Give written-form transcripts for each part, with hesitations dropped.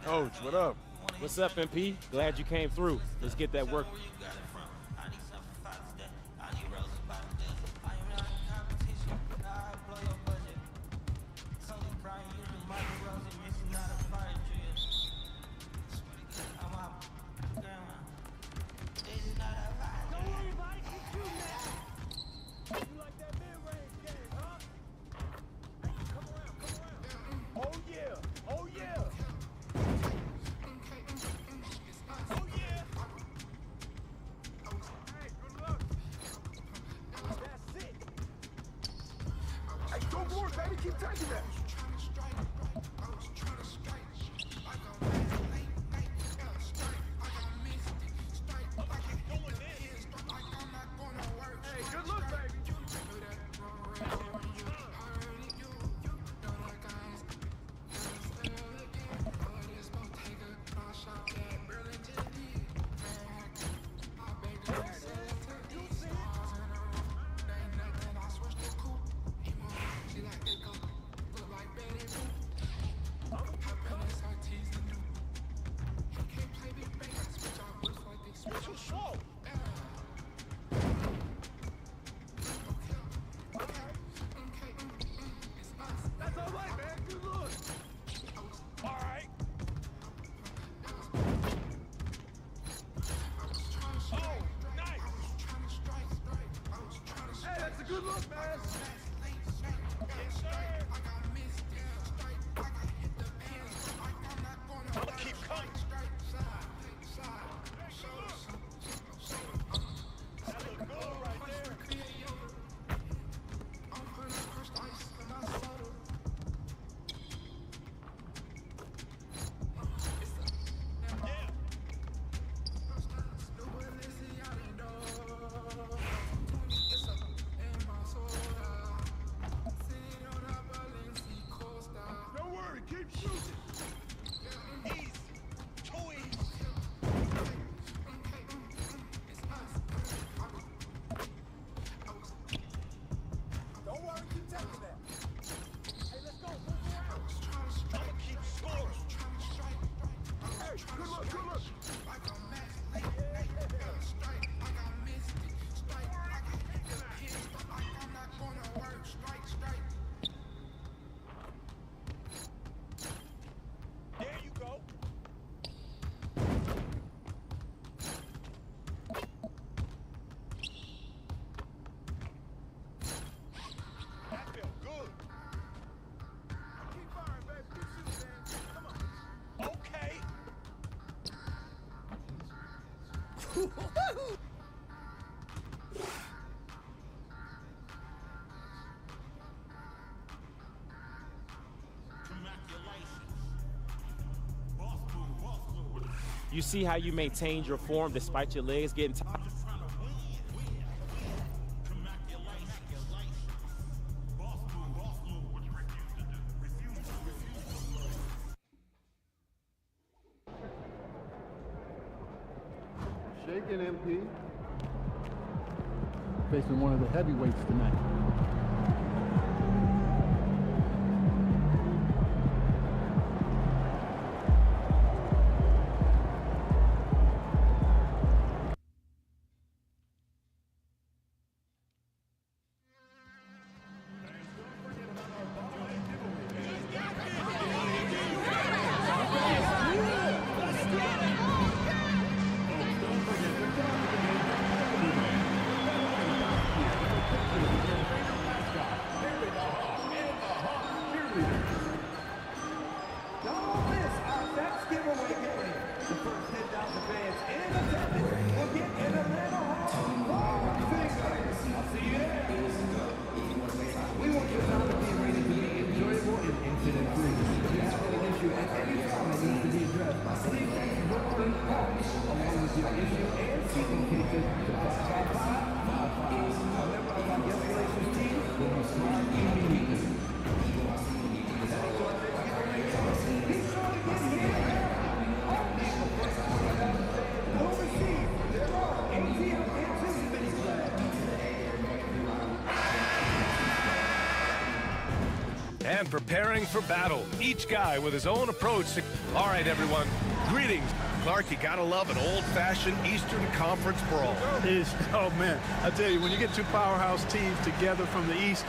Coach, what up? What's up, MP? Glad you came through. Let's get that work. You see how you maintained your form despite your legs getting tired? Shaking MP. Facing one of the heavyweights tonight. and preparing for battle. Each guy with his own approach. All right, everyone. Greetings. Clark, you gotta love an old-fashioned Eastern Conference brawl. Oh, man. I tell you, when you get two powerhouse teams together from the East,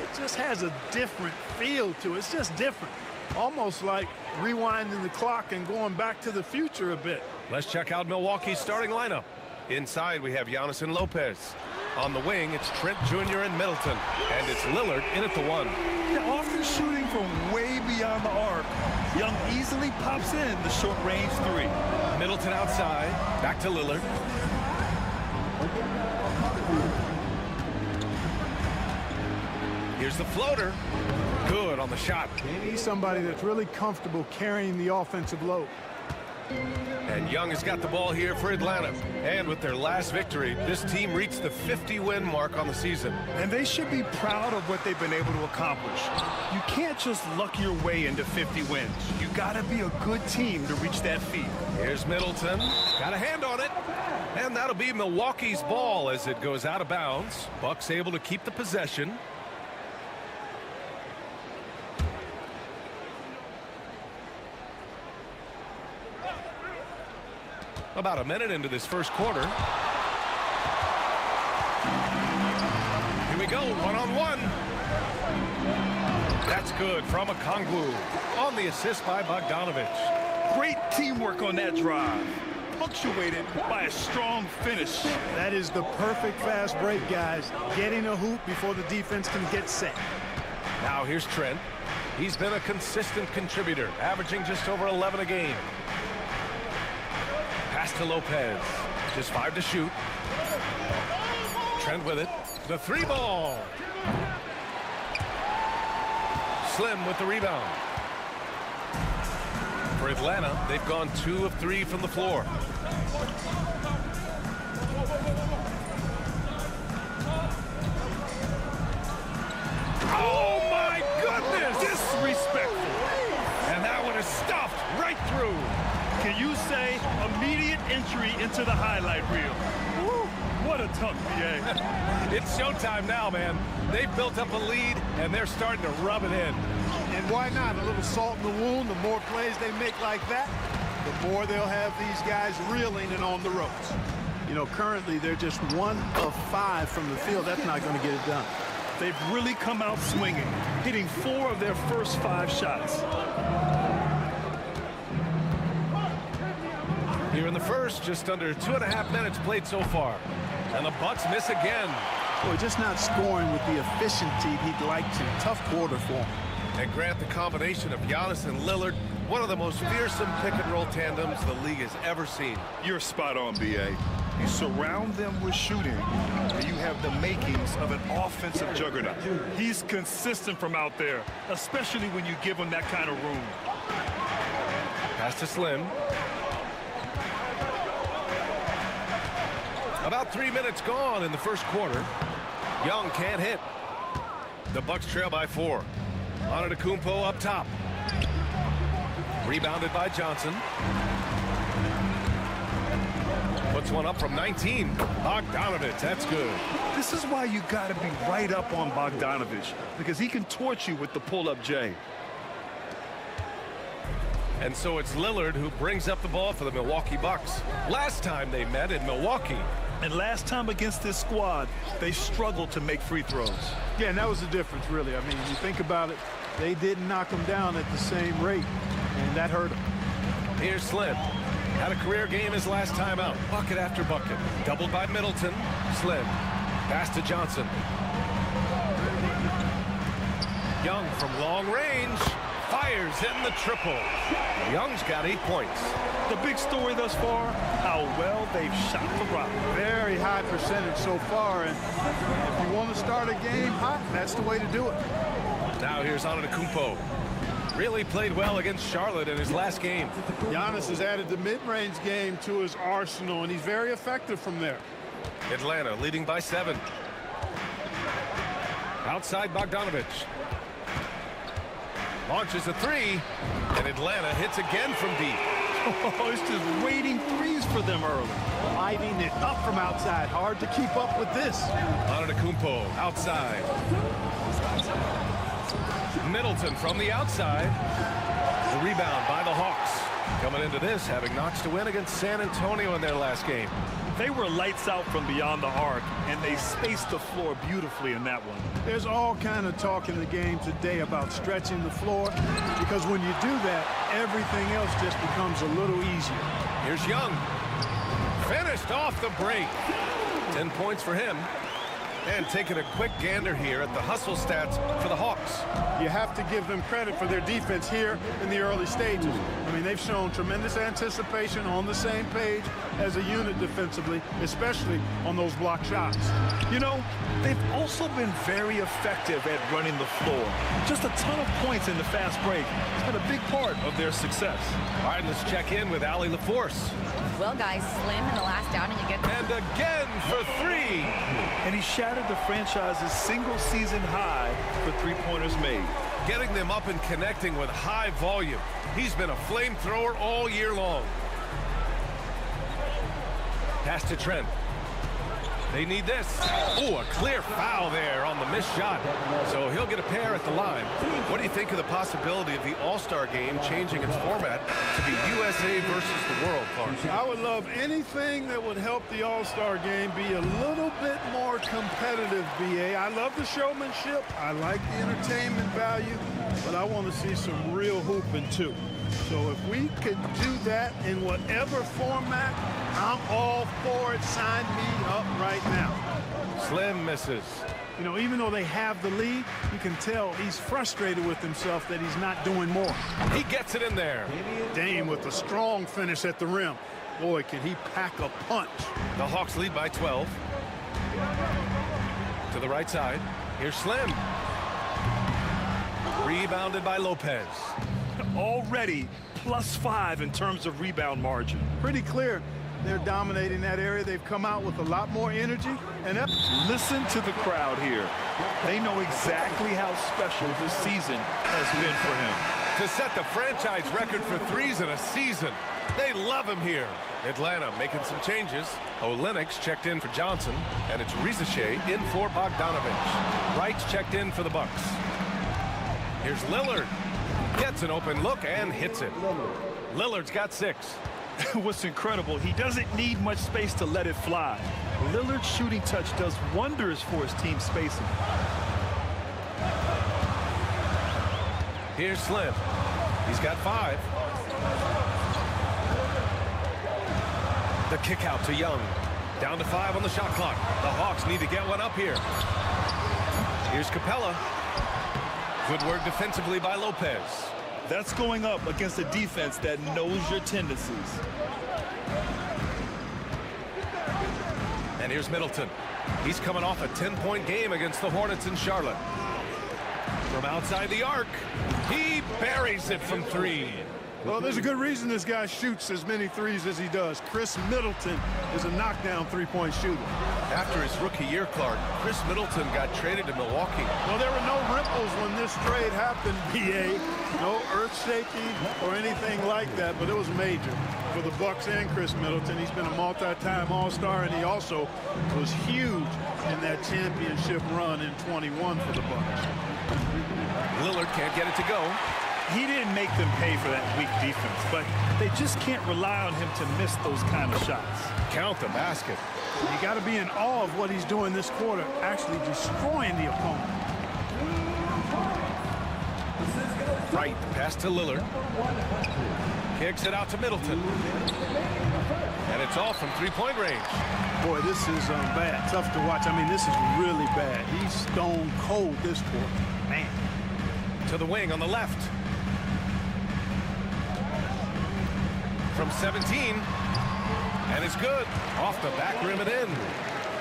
it just has a different feel to it. It's just different. Almost like rewinding the clock and going back to the future a bit. Let's check out Milwaukee's starting lineup. Inside, we have Giannis and Lopez. On the wing, it's Trent Jr. and Middleton. And it's Lillard in at the 1. They're often shooting from way beyond the arc. Young easily pops in the short-range 3. Middleton outside. Back to Lillard. Here's the floater. Good on the shot. He's somebody that's really comfortable carrying the offensive load. And Young has got the ball here for Atlanta. And with their last victory, this team reached the 50-win mark on the season. And they should be proud of what they've been able to accomplish. You can't just luck your way into 50 wins. You gotta be a good team to reach that feat. Here's Middleton. Got a hand on it. And that'll be Milwaukee's ball as it goes out of bounds. Bucks able to keep the possession. About a minute into this first quarter. Here we go, one-on-one. That's good from Okongwu on the assist by Bogdanovich. Great teamwork on that drive, punctuated by a strong finish. That is the perfect fast break, guys. Getting a hoop before the defense can get set. Now here's Trent. He's been a consistent contributor, averaging just over 11 a game. Pass to Lopez. Just 5 to shoot. Trent with it. The 3-ball. Slim with the rebound. For Atlanta, they've gone 2 of 3 from the floor. Oh, my goodness! Disrespectful. And that one is stuffed right through. Can you say immediate entry into the highlight reel? Woo, what a tough BA. It's showtime now, man. They've built up a lead, and they're starting to rub it in. And why not? A little salt in the wound. The more plays they make like that, the more they'll have these guys reeling and on the ropes. You know, currently they're just 1 of 5 from the field. That's not going to get it done. They've really come out swinging, hitting 4 of their first 5 shots. Here in the first, just under 2.5 minutes played so far. And the Bucks miss again. Boy, just not scoring with the efficiency he'd like to. Tough quarter for him. And Grant, the combination of Giannis and Lillard, one of the most fearsome pick-and-roll tandems the league has ever seen. You're spot on, B.A. You surround them with shooting, and you have the makings of an offensive juggernaut. He's consistent from out there, especially when you give him that kind of room. Pass to Slim. About 3 minutes gone in the first quarter. Young can't hit. The Bucks trail by 4. Antetokounmpo up top. Rebounded by Johnson. Puts one up from 19. Bogdanovich, that's good. This is why you got to be right up on Bogdanovich, because he can torch you with the pull-up J. And so it's Lillard who brings up the ball for the Milwaukee Bucks. Last time they met in Milwaukee. And last time against this squad, they struggled to make free throws. Yeah, and that was the difference, really. I mean, you think about it, they didn't knock him down at the same rate, and that hurt him. Here's Slim. Had a career game his last time out. Bucket after bucket. Doubled by Middleton. Slim. Pass to Johnson. Young from long range. Fires in the triple. Young's got 8 points. The big story thus far, how well they've shot the rock. Very high percentage so far, and if you want to start a game hot, that's the way to do it. Now here's Antetokounmpo. Really played well against Charlotte in his last game. Giannis has added the mid-range game to his arsenal, and he's very effective from there. Atlanta leading by 7. Outside Bogdanovich. Launches a 3, and Atlanta hits again from deep. Oh, it's just waiting threes for them early. Lighting it up from outside. Hard to keep up with this. Antetokounmpo outside. Middleton from the outside. The rebound by the Hawks. Coming into this, having notched a win against San Antonio in their last game. They were lights out from beyond the arc, and they spaced the floor beautifully in that one. There's all kind of talk in the game today about stretching the floor, because when you do that, everything else just becomes a little easier. Here's Young. Finished off the break. 10 points for him. And taking a quick gander here at the hustle stats for the Hawks. You have to give them credit for their defense here in the early stages. I mean, they've shown tremendous anticipation, on the same page as a unit defensively, especially on those block shots. You know, they've also been very effective at running the floor. Just a ton of points in the fast break. It's been a big part of their success. All right, let's check in with Allie LaForce. Well, guys, Slim in the last down, and you get... And again for three. And he shattered the franchise's single-season high for three-pointers made. Getting them up and connecting with high volume. He's been a flamethrower all year long. Pass to Trent. They need this. Oh, a clear foul there on the missed shot. So he'll get a pair at the line. What do you think of the possibility of the All-Star game changing its format to be USA versus the world, Clark? I would love anything that would help the All-Star game be a little bit more competitive, BA. I love the showmanship. I like the entertainment value, but I want to see some real hooping too. So if we could do that in whatever format, I'm all for it. Sign me up right now. Slim misses. You know, even though they have the lead, you can tell he's frustrated with himself that he's not doing more. He gets it in there. Dame with a strong finish at the rim. Boy, can he pack a punch. The Hawks lead by 12. To the right side. Here's Slim. Rebounded by Lopez. Already +5 in terms of rebound margin. Pretty clear they're dominating that area. They've come out with a lot more energy. And listen to the crowd here. They know exactly how special this season has been for him. To set the franchise record for threes in a season. They love him here. Atlanta making some changes. Olenix checked in for Johnson, and it's Rizichet in for Bogdanovich. Wright's checked in for the Bucks. Here's Lillard. Gets an open look and hits it. Lillard's got 6. What's incredible, he doesn't need much space to let it fly. Lillard's shooting touch does wonders for his team spacing. Here's Slim. He's got 5. The kick out to Young. Down to 5 on the shot clock. The Hawks need to get one up here. Here's Capella. Good work defensively by Lopez. That's going up against a defense that knows your tendencies. And here's Middleton. He's coming off a 10-point game against the Hornets in Charlotte. From outside the arc, he buries it from 3. Well, there's a good reason this guy shoots as many threes as he does. Chris Middleton is a knockdown three-point shooter. After his rookie year, Clark, Chris Middleton got traded to Milwaukee. Well, there were no ripples when this trade happened, BA. No earth-shaking or anything like that, but it was major for the Bucks and Chris Middleton. He's been a multi-time All-Star, and he also was huge in that championship run in 21 for the Bucks. Lillard can't get it to go. He didn't make them pay for that weak defense, but they just can't rely on him to miss those kind of shots. Count the basket. You got to be in awe of what he's doing this quarter, actually destroying the opponent. Right, pass to Lillard. Kicks it out to Middleton. And it's off from three-point range. Boy, this is bad. Tough to watch. I mean, this is really bad. He's stone cold this quarter. Man. To the wing on the left. From 17. And it's good. Off the back rim and in.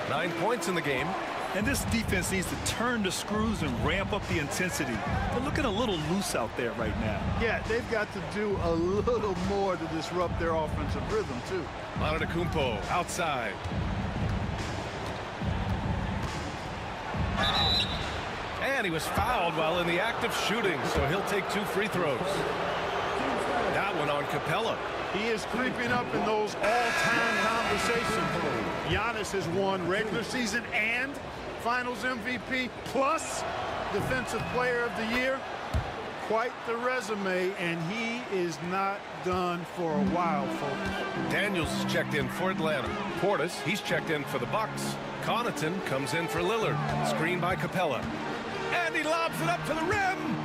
9 points in the game. And this defense needs to turn the screws and ramp up the intensity. They're looking a little loose out there right now. Yeah, they've got to do a little more to disrupt their offensive rhythm, too. Antetokounmpo outside. And he was fouled while in the act of shooting, so he'll take 2 free throws. That one on Capella. He is creeping up in those all-time conversations. Giannis has won regular season and Finals MVP plus Defensive Player of the Year. quite the resume, and he is not done for a while, folks. Daniels is checked in for Atlanta. Portis, he's checked in for the Bucks. Connaughton comes in for Lillard. Screen by Capella. And he lobs it up to the rim.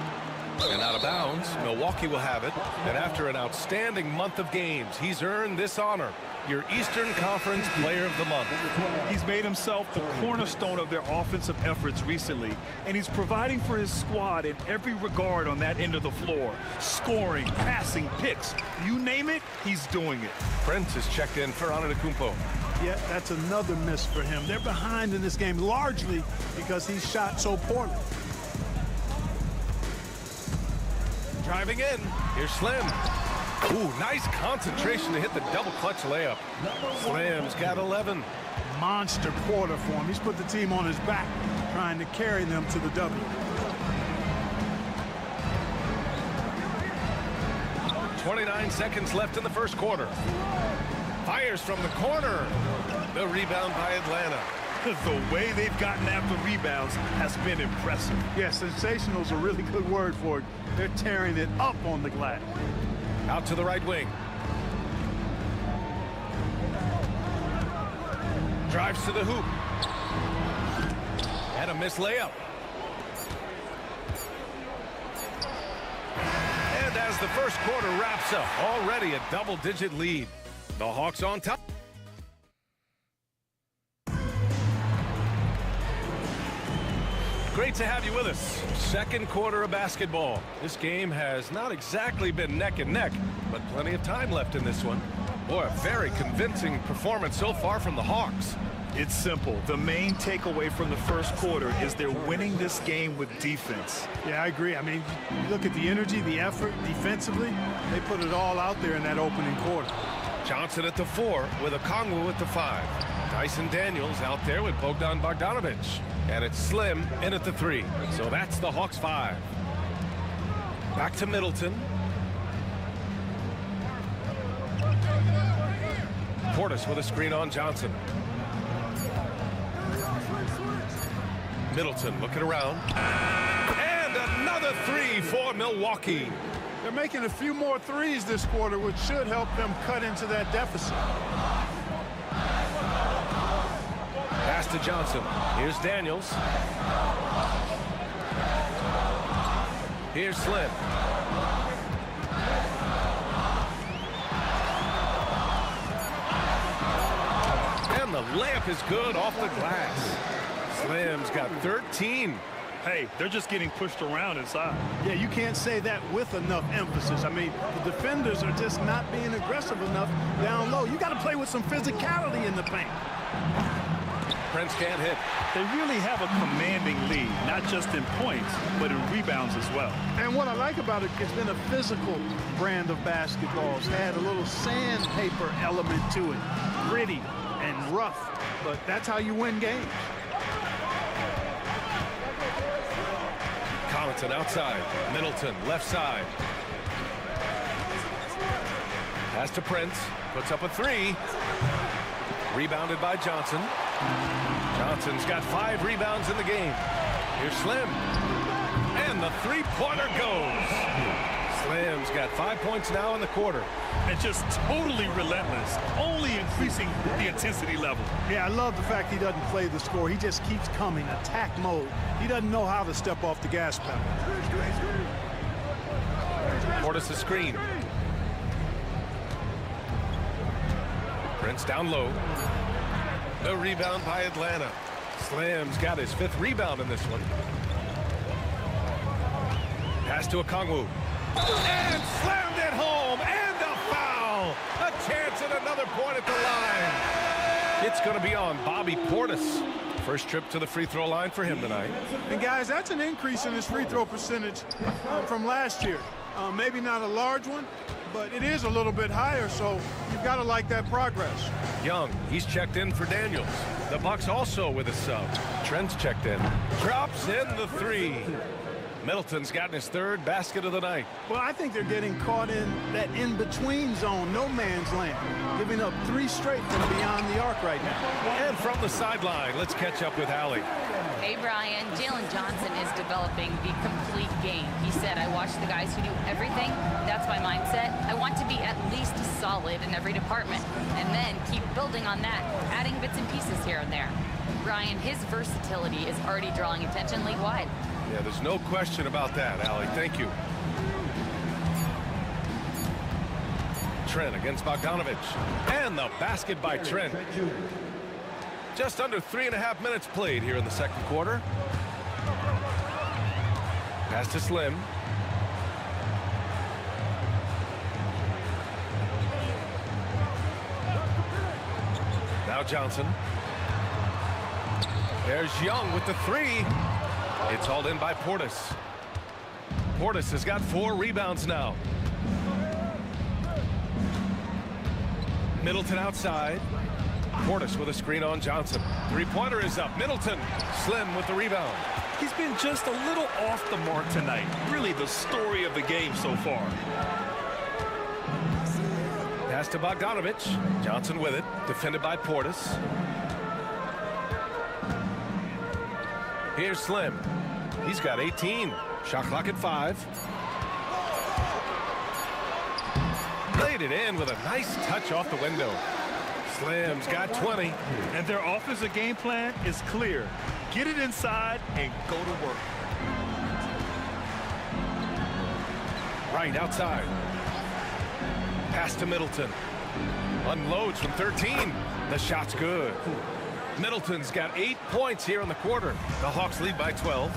And out of bounds, Milwaukee will have it. And after an outstanding month of games, he's earned this honor. Your Eastern Conference Player of the Month. He's made himself the cornerstone of their offensive efforts recently, and he's providing for his squad in every regard on that end of the floor. Scoring, passing, picks, you name it, he's doing it. Prince is checked in for Antetokounmpo. Yeah, that's another miss for him. They're behind in this game largely because he shot so poorly. Driving in, here's Slim. Ooh, nice concentration to hit the double clutch layup. Slim's got 11. Monster quarter for him. He's put the team on his back, trying to carry them to the W. .29 seconds left in the first quarter. Fires from the corner. The rebound by Atlanta. The way they've gotten after rebounds has been impressive. Yeah, sensational is a really good word for it. They're tearing it up on the glass. Out to the right wing. Drives to the hoop. And a missed layup. And as the first quarter wraps up, already a double-digit lead. The Hawks on top. Great to have you with us. Second quarter of basketball. This game has not exactly been neck and neck, but plenty of time left in this one. Boy, a very convincing performance so far from the Hawks. It's simple. The main takeaway from the first quarter is they're winning this game with defense. Yeah, I agree. I mean, you look at the energy, the effort defensively. They put it all out there in that opening quarter. Johnson at the 4 with Okongwu at the 5. Dyson Daniels out there with Bogdan Bogdanovic. And it's Slim in at the 3. So that's the Hawks 5. Back to Middleton. Portis with a screen on Johnson. Middleton looking around. And another 3 for Milwaukee. They're making a few more threes this quarter, which should help them cut into that deficit. Pass to Johnson. Here's Daniels. Here's Slim. And the layup is good off the glass. Slim's got 13. Hey, they're just getting pushed around inside. Yeah, you can't say that with enough emphasis. I mean, the defenders are just not being aggressive enough down low. You got to play with some physicality in the paint. Prince can't hit. They really have a commanding lead, not just in points, but in rebounds as well. And what I like about it, it's been a physical brand of basketball. It's had a little sandpaper element to it, gritty and rough, but that's how you win games. Connaughton outside. Middleton left side. Pass to Prince. Puts up a 3. Rebounded by Johnson. Johnson's got 5 rebounds in the game. Here's Slim. And the 3-pointer goes. Slim's got 5 points now in the quarter. And just totally relentless, only increasing the intensity level. Yeah, I love the fact he doesn't play the score. He just keeps coming, attack mode. He doesn't know how to step off the gas pedal. Portis a screen. Prince down low. The rebound by Atlanta. Slim's got his 5th rebound in this one. Pass to Okongwu. And slammed it home. And a foul. A chance at another point at the line. It's going to be on Bobby Portis. First trip to the free throw line for him tonight. And guys, that's an increase in his free throw percentage from last year. Maybe not a large one, but it is a little bit higher, so you've got to like that progress. Young, he's checked in for Daniels. The Bucks also with a sub. Trent's checked in. Drops in the 3. Middleton's gotten his third basket of the night. Well, I think they're getting caught in that in-between zone, no man's land, giving up 3 straight from beyond the arc right now. And from the sideline, let's catch up with Allie. Hey, Brian, Jalen Johnson is developing the complete game. He said, I watch the guys who do everything. That's my mindset. I want to be at least solid in every department and then keep building on that, adding bits and pieces here and there. Brian, his versatility is already drawing attention league-wide. Yeah, there's no question about that, Allie. Thank you. Trent against Bogdanovich. And the basket by Trent. Just under 3.5 minutes played here in the second quarter. Pass to Slim. Now Johnson. There's Young with the 3. It's hauled in by Portis. Portis has got 4 rebounds now. Middleton outside. Portis with a screen on Johnson. 3-pointer is up. Middleton. Slim with the rebound. He's been just a little off the mark tonight. Really the story of the game so far. Pass to Bogdanovich. Johnson with it. Defended by Portis. Here's Slim. He's got 18. Shot clock at 5. Laid it in with a nice touch off the window. Slim's got 20. And their offensive game plan is clear. Get it inside and go to work. Right outside. Pass to Middleton. Unloads from 13. The shot's good. Middleton's got 8 points here in the quarter. The Hawks lead by 12.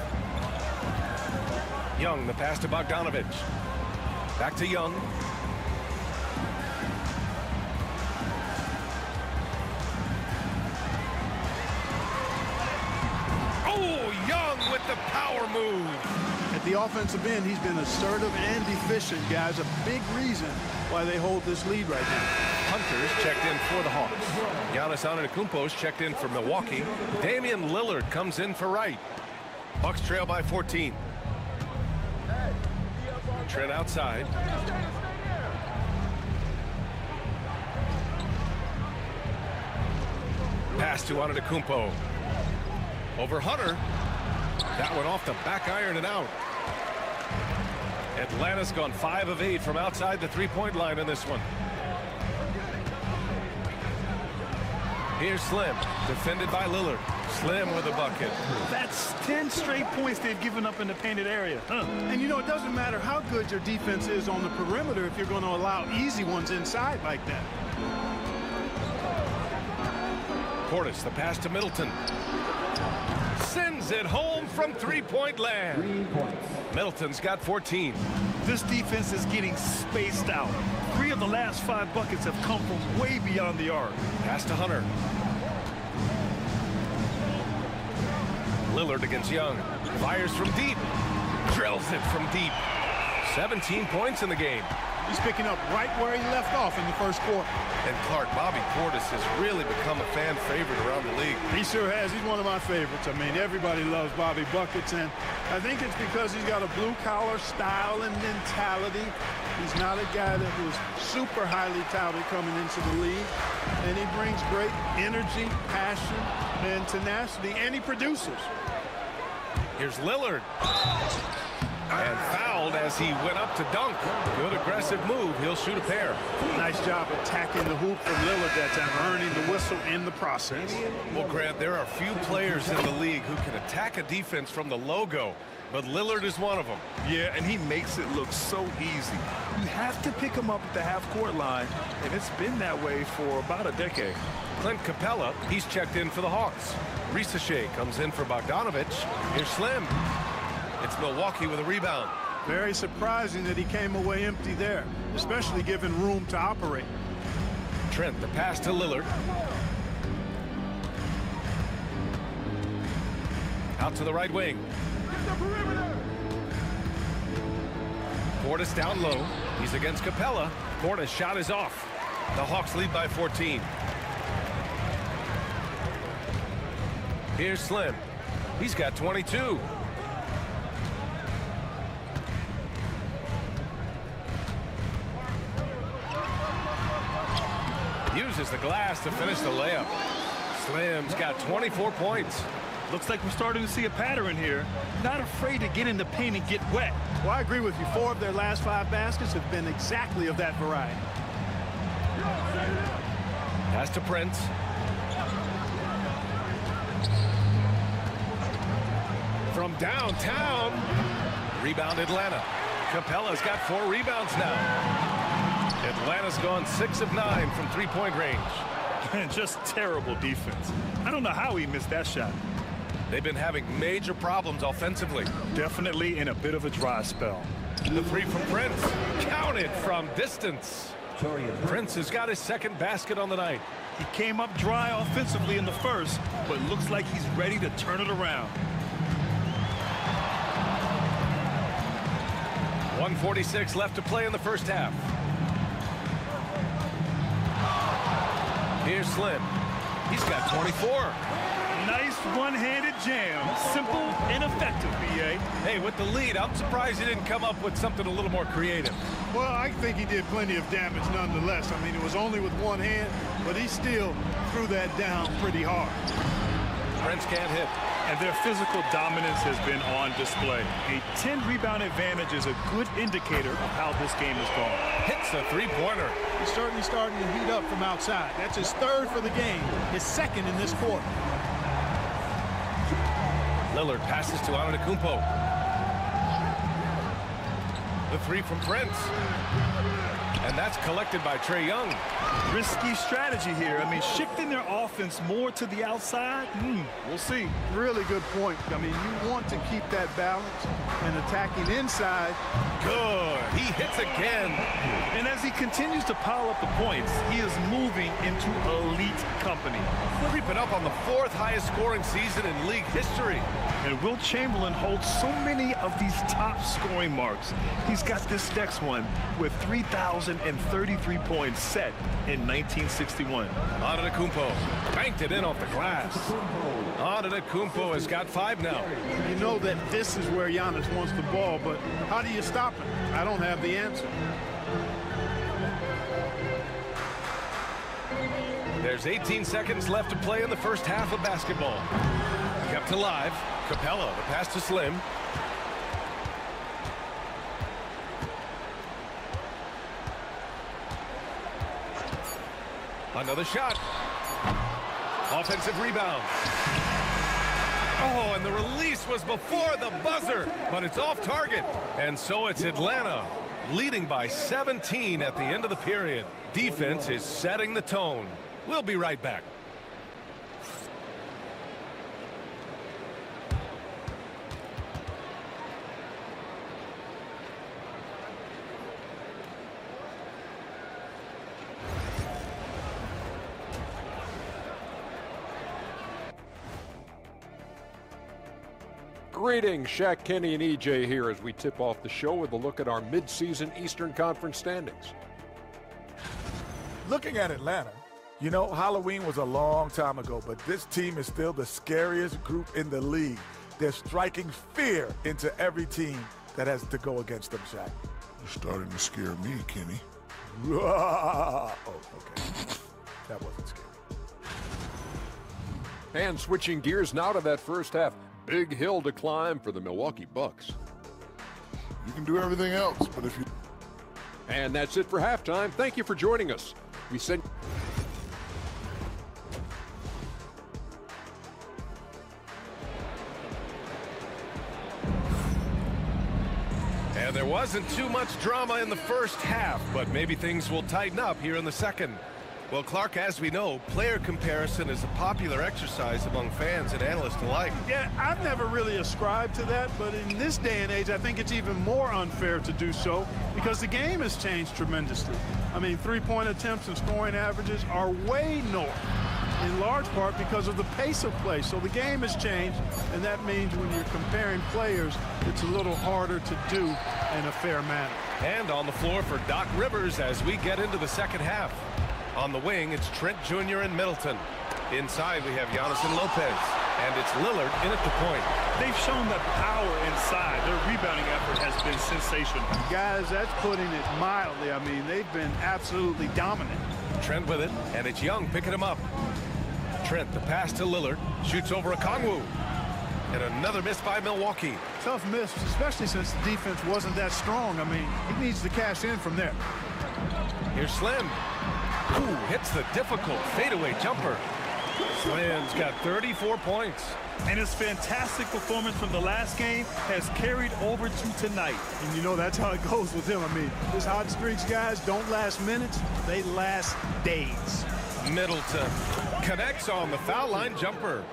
Young, the pass to Bogdanovich. Back to Young. Oh, Young with the power move. At the offensive end, he's been assertive and efficient, guys. A big reason why they hold this lead right now. Hunter's checked in for the Hawks. Giannis Antetokounmpo's checked in for Milwaukee. Damian Lillard comes in for Wright. Bucks trail by 14. Trent outside. Pass to Antetokounmpo. Over Hunter. That one off the back iron and out. Atlanta's gone 5 of 8 from outside the 3-point line in this one. Here's Slim, defended by Lillard. Slim with a bucket. That's 10 straight points they've given up in the painted area. And you know, it doesn't matter how good your defense is on the perimeter if you're going to allow easy ones inside like that. Portis, the pass to Middleton. Sends it home from 3-point land. Middleton's got 14. This defense is getting spaced out. 3 of the last 5 buckets have come from way beyond the arc. Pass to Hunter. Lillard against Young. Fires from deep. Drills it from deep. 17 points in the game. He's picking up right where he left off in the first quarter. And Clark, Bobby Portis has really become a fan favorite around the league. He sure has. He's one of my favorites. I mean, everybody loves Bobby Buckets, and I think it's because he's got a blue-collar style and mentality. He's not a guy that was super highly touted coming into the league, and he brings great energy, passion, and tenacity, and he produces. Here's Lillard. And fouled as he went up to dunk. Good aggressive move. He'll shoot a pair. Nice job attacking the hoop from Lillard that time, earning the whistle in the process. Well, Grant, there are few players in the league who can attack a defense from the logo, but Lillard is one of them. Yeah, and he makes it look so easy. You have to pick him up at the half-court line, and it's been that way for about a decade. Clint Capella, he's checked in for the Hawks. Risache comes in for Bogdanovich. Here's Slim. It's Milwaukee with a rebound. Very surprising that he came away empty there, especially given room to operate. Trent, the pass to Lillard. Out to the right wing. Portis down low. He's against Capella. Portis' shot is off. The Hawks lead by 14. Here's Slim. He's got 22. Uses the glass to finish the layup. Slim's got 24 points. Looks like we're starting to see a pattern here. Not afraid to get in the paint and get wet. Well, I agree with you. 4 of their last 5 baskets have been exactly of that variety. Pass to Prince. From downtown. Rebound Atlanta. Capella's got 4 rebounds now. Atlanta's gone 6 of 9 from three-point range. And just terrible defense. I don't know how he missed that shot. They've been having major problems offensively. Definitely in a bit of a dry spell. The 3 from Prince. Counted from distance. Prince has got his second basket on the night. He came up dry offensively in the first, but looks like he's ready to turn it around. 1:46 left to play in the first half. Here's Slim. He's got 24. Nice one-handed jam. Simple and effective, B.A. Hey, with the lead, I'm surprised he didn't come up with something a little more creative. Well, I think he did plenty of damage nonetheless. I mean, it was only with one hand, but he still threw that down pretty hard. Prince can't hit. And their physical dominance has been on display. A 10-rebound advantage is a good indicator of how this game is going. Hits a three-pointer. He's certainly starting to heat up from outside. That's his 3rd for the game, his 2nd in this quarter. Lillard passes to Antetokounmpo. The 3 from Prince. And that's collected by Trae Young. Risky strategy here. I mean, shifting their offense more to the outside, we'll see. Really good point. I mean, you want to keep that balance and attacking inside. Good. He hits again. And as he continues to pile up the points, he is moving into elite company. Creeping up on the 4th highest scoring season in league history. And Wilt Chamberlain holds so many of these top scoring marks. He's got this next one with 3,033 points set in 1961. Antetokounmpo banked it in off the glass. Antetokounmpo has got 5 now. You know that this is where Giannis wants the ball, but how do you stop him? I don't have the answer. There's 18 seconds left to play in the first half of basketball. Kept alive. Capella, the pass to Slim. Another shot. Offensive rebound. Oh, and the release was before the buzzer, but it's off target. And so it's Atlanta leading by 17 at the end of the period. Defense is setting the tone. We'll be right back. Greetings, Shaq, Kenny, and EJ here as we tip off the show with a look at our midseason Eastern Conference standings. Looking at Atlanta, you know, Halloween was a long time ago, but this team is still the scariest group in the league. They're striking fear into every team that has to go against them, Shaq. You're starting to scare me, Kenny. Oh, okay. That wasn't scary. And switching gears now to that first half. Big hill to climb for the Milwaukee Bucks. You can do everything else, but if you... And that's it for halftime. Thank you for joining us. We send... And there wasn't too much drama in the first half, but maybe things will tighten up here in the second. Well, Clark, as we know, player comparison is a popular exercise among fans and analysts alike. Yeah, I've never really ascribed to that, but in this day and age, I think it's even more unfair to do so because the game has changed tremendously. I mean, three-point attempts and scoring averages are way north, in large part because of the pace of play. So the game has changed, and that means when you're comparing players, it's a little harder to do in a fair manner. And on the floor for Doc Rivers as we get into the second half. On the wing, it's Trent Jr. and Middleton. Inside, we have Giannis and Lopez. And it's Lillard in at the point. They've shown that power inside. Their rebounding effort has been sensational. Guys, that's putting it mildly. I mean, they've been absolutely dominant. Trent with it, and it's Young picking him up. Trent, the pass to Lillard, shoots over a Kongwu. And another miss by Milwaukee. Tough miss, especially since the defense wasn't that strong. I mean, he needs to cash in from there. Here's Slim. Ooh, hits the difficult fadeaway jumper. Slim's got 34 points. And his fantastic performance from the last game has carried over to tonight. And you know that's how it goes with him. I mean, his hot streaks, guys, don't last minutes. They last days. Middleton connects on the foul line jumper.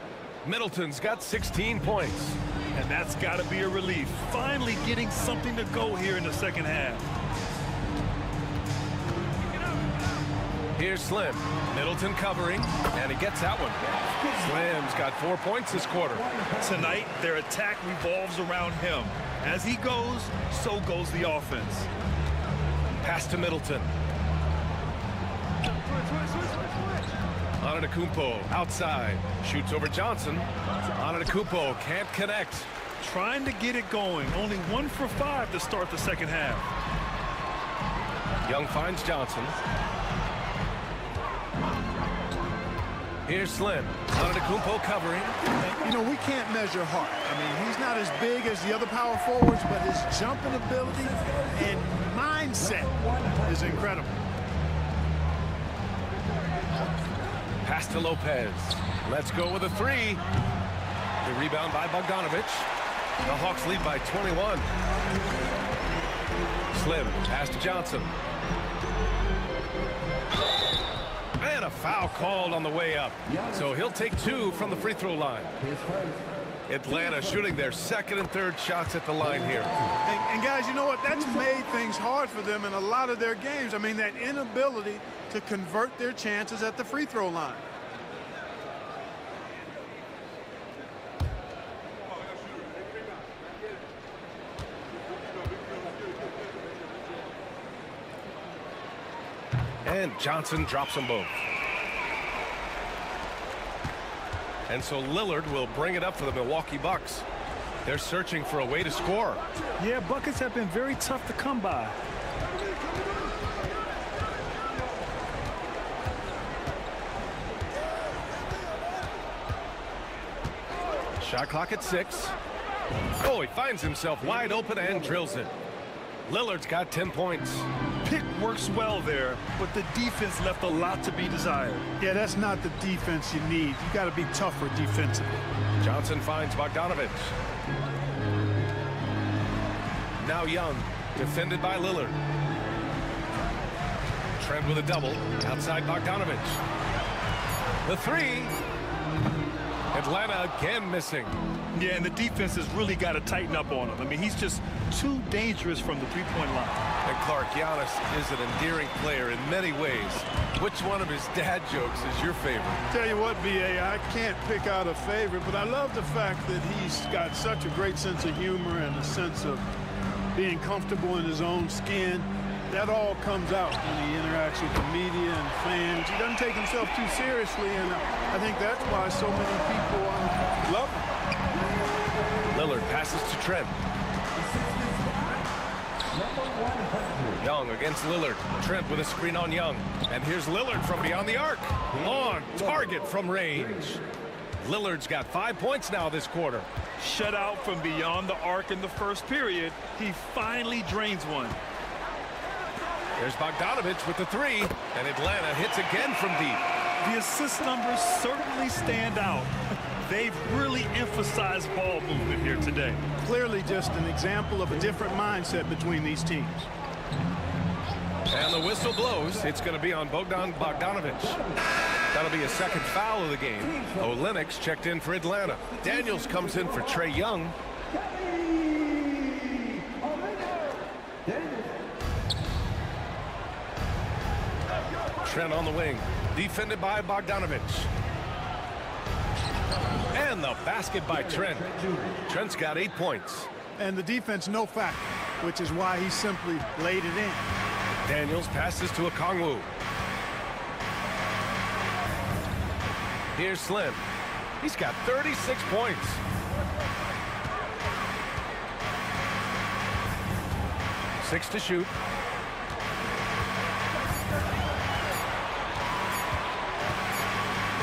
Middleton's got 16 points. And that's got to be a relief. Finally getting something to go here in the second half. Here's Slim. Middleton covering, and he gets that one. Slim's got 4 points this quarter. Tonight, their attack revolves around him. As he goes, so goes the offense. Pass to Middleton. Antetokounmpo outside. Shoots over Johnson. Antetokounmpo can't connect. Trying to get it going. Only 1 for 5 to start the second half. Young finds Johnson. Here's Slim. Antetokounmpo covering. You know, we can't measure Hart. I mean, he's not as big as the other power forwards, but his jumping ability and mindset is incredible. Pass to Lopez. Let's go with a 3. The rebound by Bogdanovic. The Hawks lead by 21. Slim. Pass to Johnson. And a foul called on the way up. So he'll take 2 from the free throw line. Atlanta shooting their second and third shots at the line here. And guys, you know what? That's made things hard for them in a lot of their games. I mean, that inability to convert their chances at the free throw line. And Johnson drops them both. And so Lillard will bring it up for the Milwaukee Bucks. They're searching for a way to score. Yeah, buckets have been very tough to come by. Shot clock at 6. Oh, he finds himself wide open and drills it. Lillard's got 10 points. Pick works well there, but the defense left a lot to be desired. Yeah, that's not the defense you need. You got to be tougher defensively. Johnson finds Bogdanovic. Now Young, defended by Lillard. Trent with a double, outside Bogdanovic. The 3. Atlanta again missing. Yeah, and the defense has really got to tighten up on him. I mean, he's just too dangerous from the three-point line. And Clark, Giannis is an endearing player in many ways. Which one of his dad jokes is your favorite? Tell you what, B.A., I can't pick out a favorite, but I love the fact that he's got such a great sense of humor and a sense of being comfortable in his own skin. That all comes out when he interacts with the media and fans. He doesn't take himself too seriously, and I think that's why so many people love him. Lillard passes to Trent. Young against Lillard. Trent with a screen on Young. And here's Lillard from beyond the arc. On target from range. Lillard's got 5 points now this quarter. Shut out from beyond the arc in the first period. He finally drains one. There's Bogdanovic with the 3, and Atlanta hits again from deep. The assist numbers certainly stand out. They've really emphasized ball movement here today. Clearly just an example of a different mindset between these teams. And the whistle blows. It's going to be on Bogdanovic. That'll be a second foul of the game. Olenix checked in for Atlanta. Daniels comes in for Trae Young. Trent on the wing, defended by Bogdanovic. And the basket by Trent. Trent's got 8 points. And the defense no factor, which is why he simply laid it in. Daniels passes to Okongwu. Here's Slim. He's got 36 points. Six to shoot.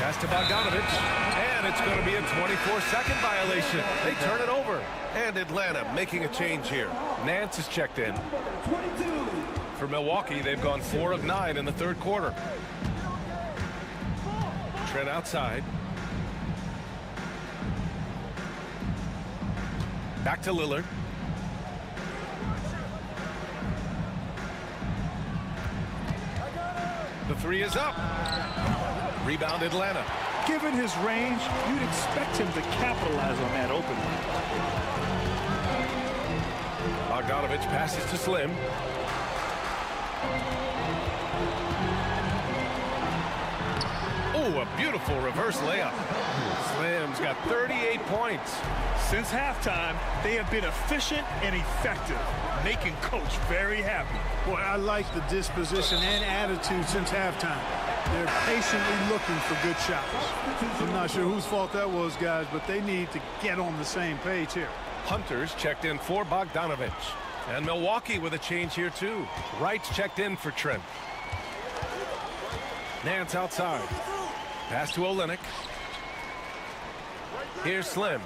Pass to Bogdanovich, and it's going to be a 24-second violation. They turn it over. And Atlanta making a change here. Nance is checked in. For Milwaukee, they've gone 4 of 9 in the third quarter. Trent outside. Back to Lillard. The three is up. Rebound Atlanta. Given his range, you'd expect him to capitalize on that openly. Bogdanovich passes to Slim. Oh, a beautiful reverse layup. Slim's got 38 points. Since halftime, they have been efficient and effective, making Coach very happy. Boy, I like the disposition and attitude since halftime. They're patiently looking for good shots. I'm not sure whose fault that was, guys, but they need to get on the same page here. Hunter's checked in for Bogdanovich. And Milwaukee with a change here, too. Wright's checked in for Trent. Nance outside. Pass to Olynyk. Here's Slim.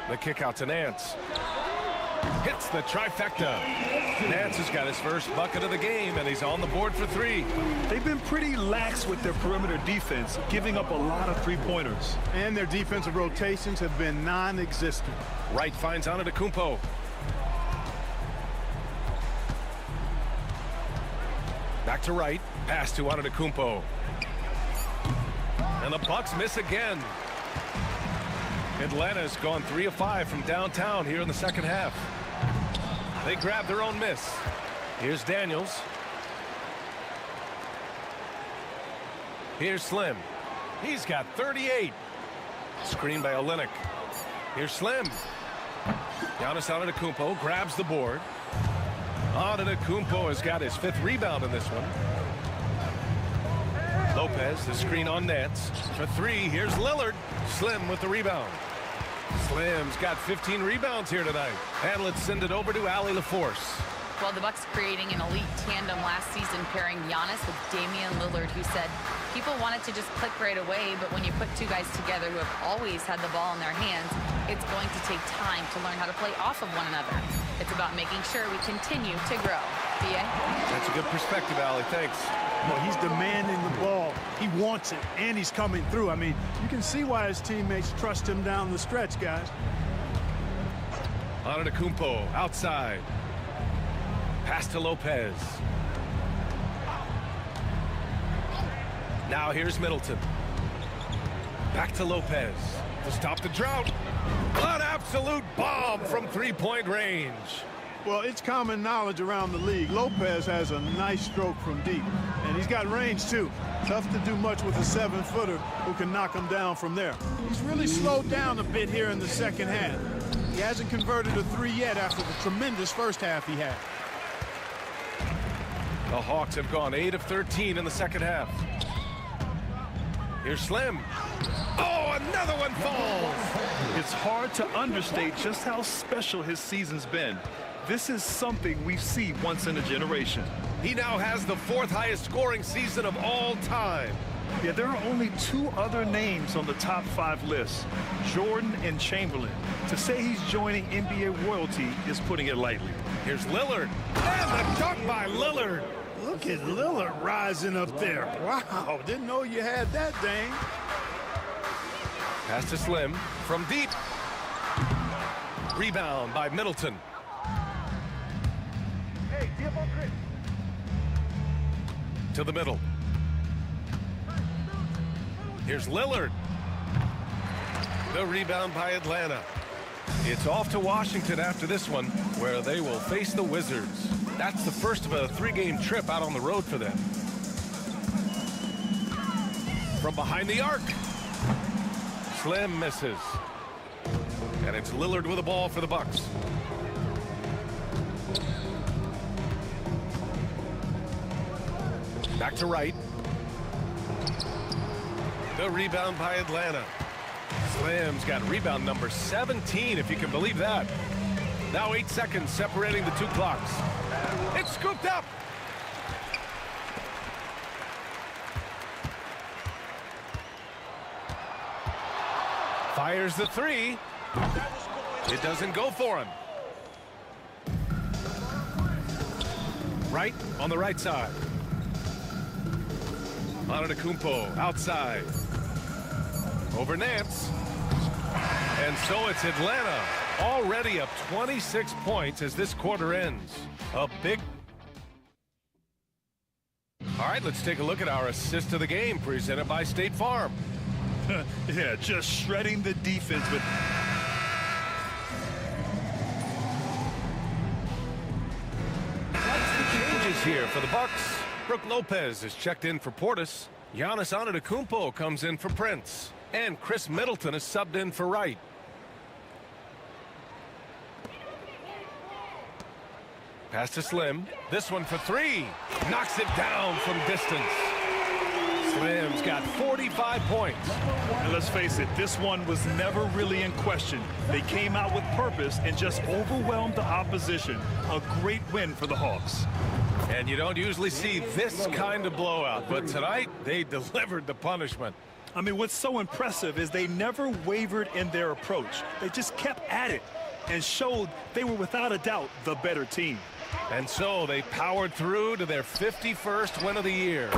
The kick out to Nance. Hits the trifecta. Nance has got his first bucket of the game, and he's on the board for 3. They've been pretty lax with their perimeter defense, giving up a lot of three-pointers. And their defensive rotations have been non-existent. Wright finds Antetokounmpo. Back to Wright. Pass to Antetokounmpo. And the Bucks miss again. Atlanta's gone 3 of 5 from downtown here in the second half. They grab their own miss. Here's Daniels. Here's Slim. He's got 38. Screen by Olynyk. Here's Slim. Giannis Antetokounmpo grabs the board. Antetokounmpo has got his 5th rebound in this one. Lopez, the screen on Nance. For 3, here's Lillard. Slim with the rebound. Slim's got 15 rebounds here tonight. And let's send it over to Allie LaForce. Well, the Bucks creating an elite tandem last season, pairing Giannis with Damian Lillard, who said people wanted to just click right away, but when you put 2 guys together who have always had the ball in their hands, it's going to take time to learn how to play off of one another. It's about making sure we continue to grow. B.A.? That's a good perspective, Allie. Thanks. Well, he's demanding the ball. He wants it, and he's coming through. I mean, you can see why his teammates trust him down the stretch, guys. Antetokounmpo outside. Pass to Lopez. Now here's Middleton. Back to Lopez to stop the drought. An absolute bomb from 3-point range. Well, it's common knowledge around the league. Lopez has a nice stroke from deep, and he's got range, too. Tough to do much with a 7-footer who can knock him down from there. He's really slowed down a bit here in the second half. He hasn't converted a 3 yet after the tremendous first half he had. The Hawks have gone 8 of 13 in the second half. Here's Slim. Oh, another one falls. It's hard to understate just how special his season's been. This is something we see once in a generation. He now has the 4th highest scoring season of all time. Yeah, there are only 2 other names on the top 5 list, Jordan and Chamberlain. To say he's joining NBA royalty is putting it lightly. Here's Lillard. And the dunk by Lillard. Look at Lillard rising up there. Wow, didn't know you had that, Dane. Pass to Slim from deep. Rebound by Middleton. Hey, give up Chris. To the middle. Here's Lillard. The rebound by Atlanta. It's off to Washington after this one, where they will face the Wizards. That's the first of a 3-game trip out on the road for them. From behind the arc. Slim misses. And it's Lillard with the ball for the Bucks. Back to Wright. The rebound by Atlanta. Slim's got rebound number 17, if you can believe that. Now 8 seconds separating the two clocks. It's scooped up. Fires the three. It doesn't go for him. Right on the right side. Antetokounmpo outside. Over Nance. And so it's Atlanta already up 26 points as this quarter ends. A big... All right, let's take a look at our assist of the game presented by State Farm. Yeah, just shredding the defense with... Changes here for the Bucks. Brook Lopez is checked in for Portis. Giannis Antetokounmpo comes in for Prince. And Chris Middleton is subbed in for Wright. Pass to Slim. This one for three. Knocks it down from distance. Slim's got 45 points. And let's face it, this one was never really in question. They came out with purpose and just overwhelmed the opposition. A great win for the Hawks. And you don't usually see this kind of blowout, but tonight they delivered the punishment. I mean, what's so impressive is they never wavered in their approach. They just kept at it and showed they were without a doubt the better team. And so they powered through to their 51st win of the year.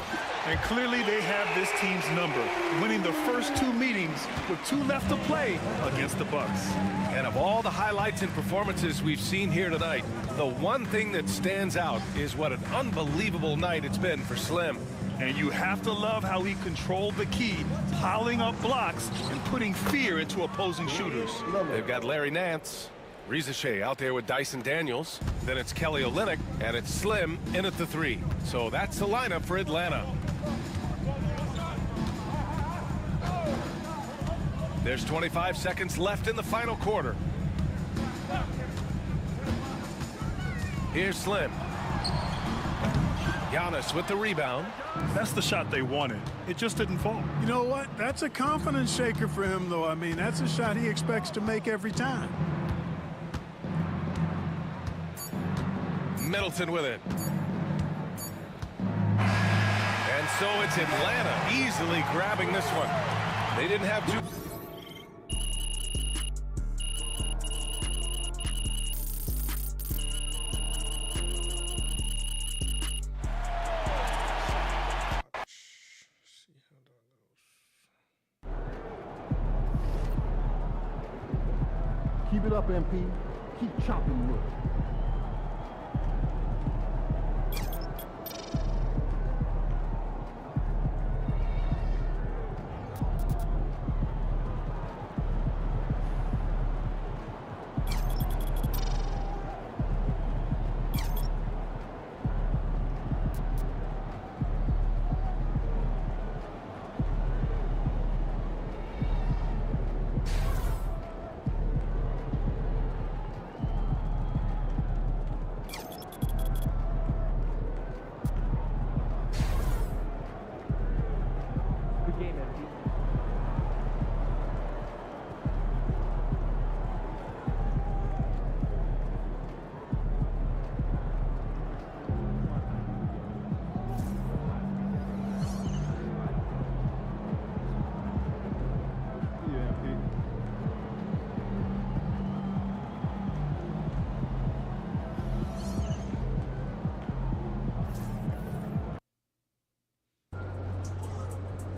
And clearly they have this team's number, winning the first two meetings with 2 left to play against the Bucks. And of all the highlights and performances we've seen here tonight, the one thing that stands out is what an unbelievable night it's been for Slim. And you have to love how he controlled the key, piling up blocks and putting fear into opposing shooters. They've got Larry Nance, Rizachet out there with Dyson Daniels. Then it's Kelly Olynyk, and it's Slim in at the 3. So that's the lineup for Atlanta. There's 25 seconds left in the final quarter. Here's Slim. Giannis with the rebound. That's the shot they wanted. It just didn't fall. You know what? That's a confidence shaker for him, though. I mean, that's a shot he expects to make every time. Middleton with it. And so it's Atlanta easily grabbing this one. They didn't have two. Keep it up, MP. Keep chopping wood.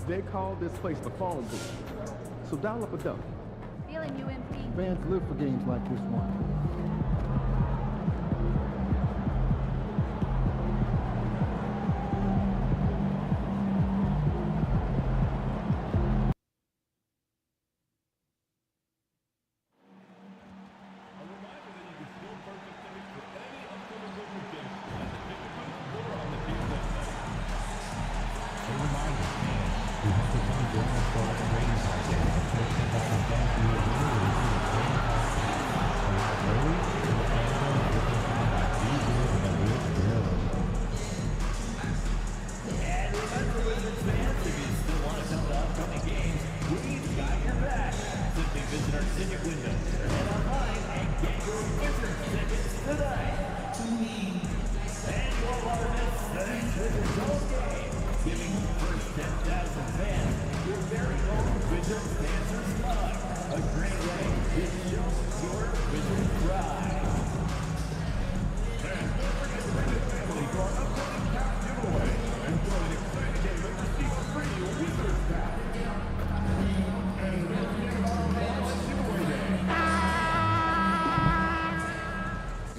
They call this place the phone booth. So dial up a duck. Feeling you, MP. Fans live for games like this one.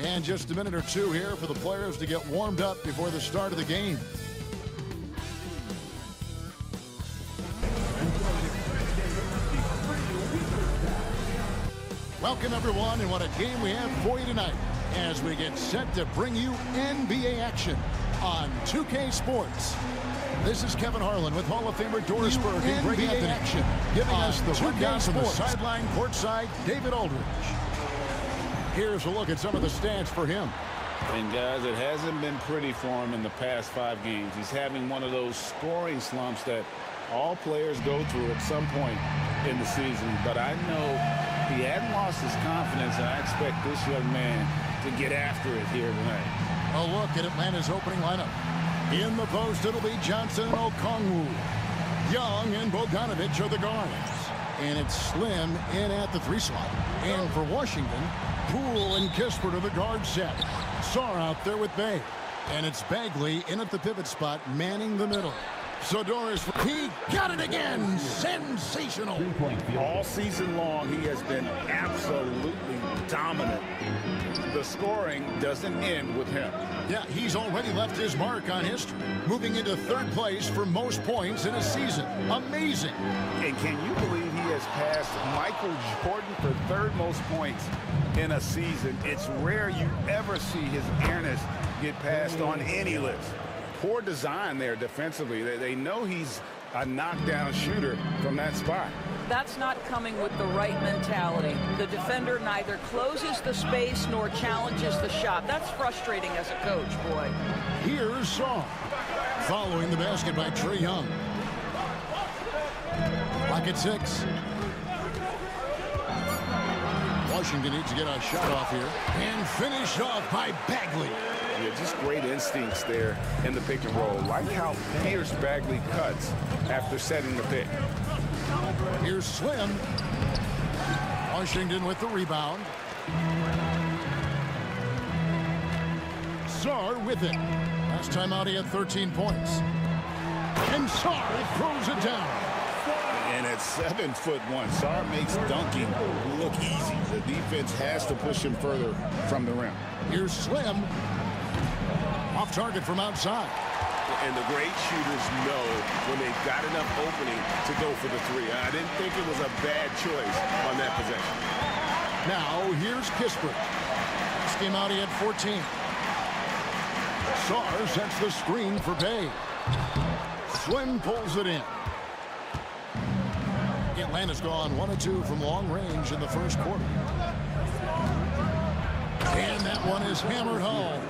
And just a minute or two here for the players to get warmed up before the start of the game. Welcome, everyone, and what a game we have for you tonight as we get set to bring you NBA action on 2K Sports. This is Kevin Harlan with Hall of Famer Doris Burke and Greg Anthony action, giving us the rundown from the sideline courtside, David Aldridge. Here's a look at some of the stats for him. And guys, it hasn't been pretty for him in the past 5 games. He's having one of those scoring slumps that all players go through at some point in the season. But I know he hadn't lost his confidence, and I expect this young man to get after it here tonight. A look at Atlanta's opening lineup. In the post, it'll be Johnson and Okongwu. Young and Bogdanovich are the guards. And it's Slim in at the 3 slot. And for Washington, Poole and Kispert are the guard set. Sarr out there with Bay. And it's Bagley in at the pivot spot, manning the middle. So Doris, he got it again. Sensational. All season long, he has been absolutely dominant. The scoring doesn't end with him. Yeah, he's already left his mark on history, moving into 3rd place for most points in a season. Amazing. And can you believe he has passed Michael Jordan for 3rd most points in a season? It's rare you ever see his airness get passed on any list. Poor design there defensively. They know he's a knockdown shooter from that spot. That's not coming with the right mentality. The defender neither closes the space nor challenges the shot. That's frustrating as a coach, boy. Here's Sarr. Following the basket by Trae Young. Clock at 6. Washington needs to get a shot off here. And finished off by Bagley. Yeah, just great instincts there in the pick and roll. Like how Pierce Bagley cuts after setting the pick. Here's Slim. Washington with the rebound. Sarr with it. Last time out he had 13 points. And Sarr throws it down. And at 7'1", Sarr makes dunking look easy. The defense has to push him further from the rim. Here's Slim. Off target from outside. And the great shooters know when they've got enough opening to go for the 3. I didn't think it was a bad choice on that possession. Now here's Kispert. Last game out he had 14. Sarr sets the screen for Bay. Slim pulls it in. Atlanta's gone 1 of 2 from long range in the 1st quarter. And that one is hammered home.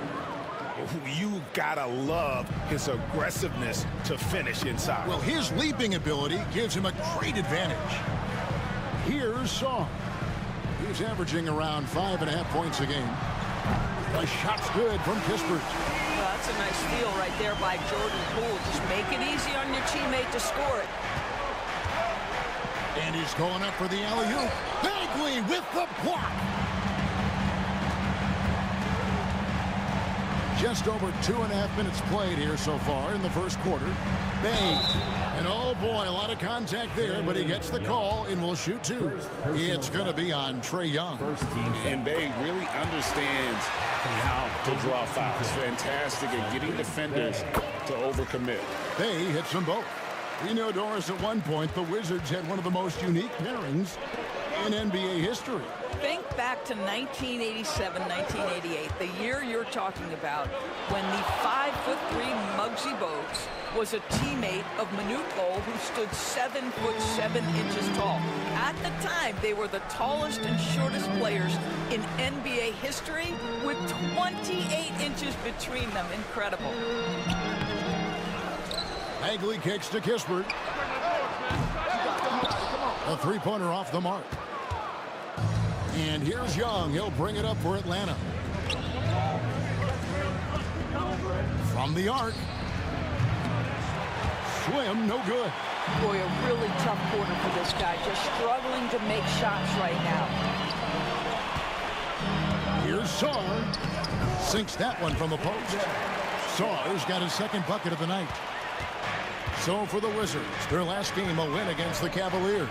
You gotta love his aggressiveness to finish inside. Well, his leaping ability gives him a great advantage. Here's Sarr. He's averaging around 5.5 points a game. The shot's good from Kispert. Well, that's a nice steal right there by Jordan Poole. Just make it easy on your teammate to score it. And he's going up for the alley-oop. Bagley with the block. Just over 2.5 minutes played here so far in the 1st quarter. Bay. And oh boy, a lot of contact there, but he gets the call and will shoot 2. It's going to be on Trae Young. And Bay really understands how to draw fouls. Fantastic at getting defenders to overcommit. Bay hits them both. We know, Doris, at one point, the Wizards had one of the most unique pairings in NBA history. Think back to 1987, 1988, the year you're talking about, when the 5'3" Muggsy Bogues was a teammate of Manute Bol, who stood 7'7" tall. At the time, they were the tallest and shortest players in NBA history, with 28 inches between them. Incredible. Bagley kicks to Kispert. A 3-pointer off the mark. And here's Young. He'll bring it up for Atlanta. From the arc. Slim, no good. Boy, a really tough quarter for this guy. Just struggling to make shots right now. Here's Saar. Sinks that one from the post. Saar's got his second bucket of the night. So for the Wizards, their last game, a win against the Cavaliers.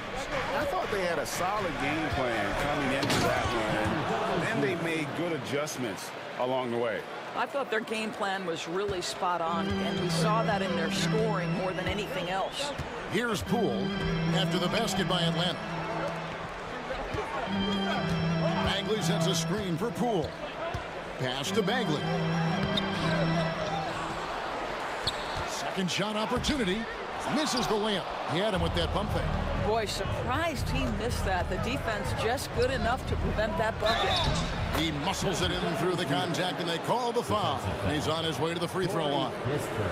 I thought they had a solid game plan coming into that one. And then they made good adjustments along the way. I thought their game plan was really spot on, and we saw that in their scoring more than anything else. Here's Poole after the basket by Atlanta. Bagley sets a screen for Poole. Pass to Bagley. Second shot opportunity. Misses the layup. He had him with that pump fake. Boy, surprised he missed that. The defense just good enough to prevent that bucket. He muscles it in through the contact, and they call the foul. And he's on his way to the free throw line.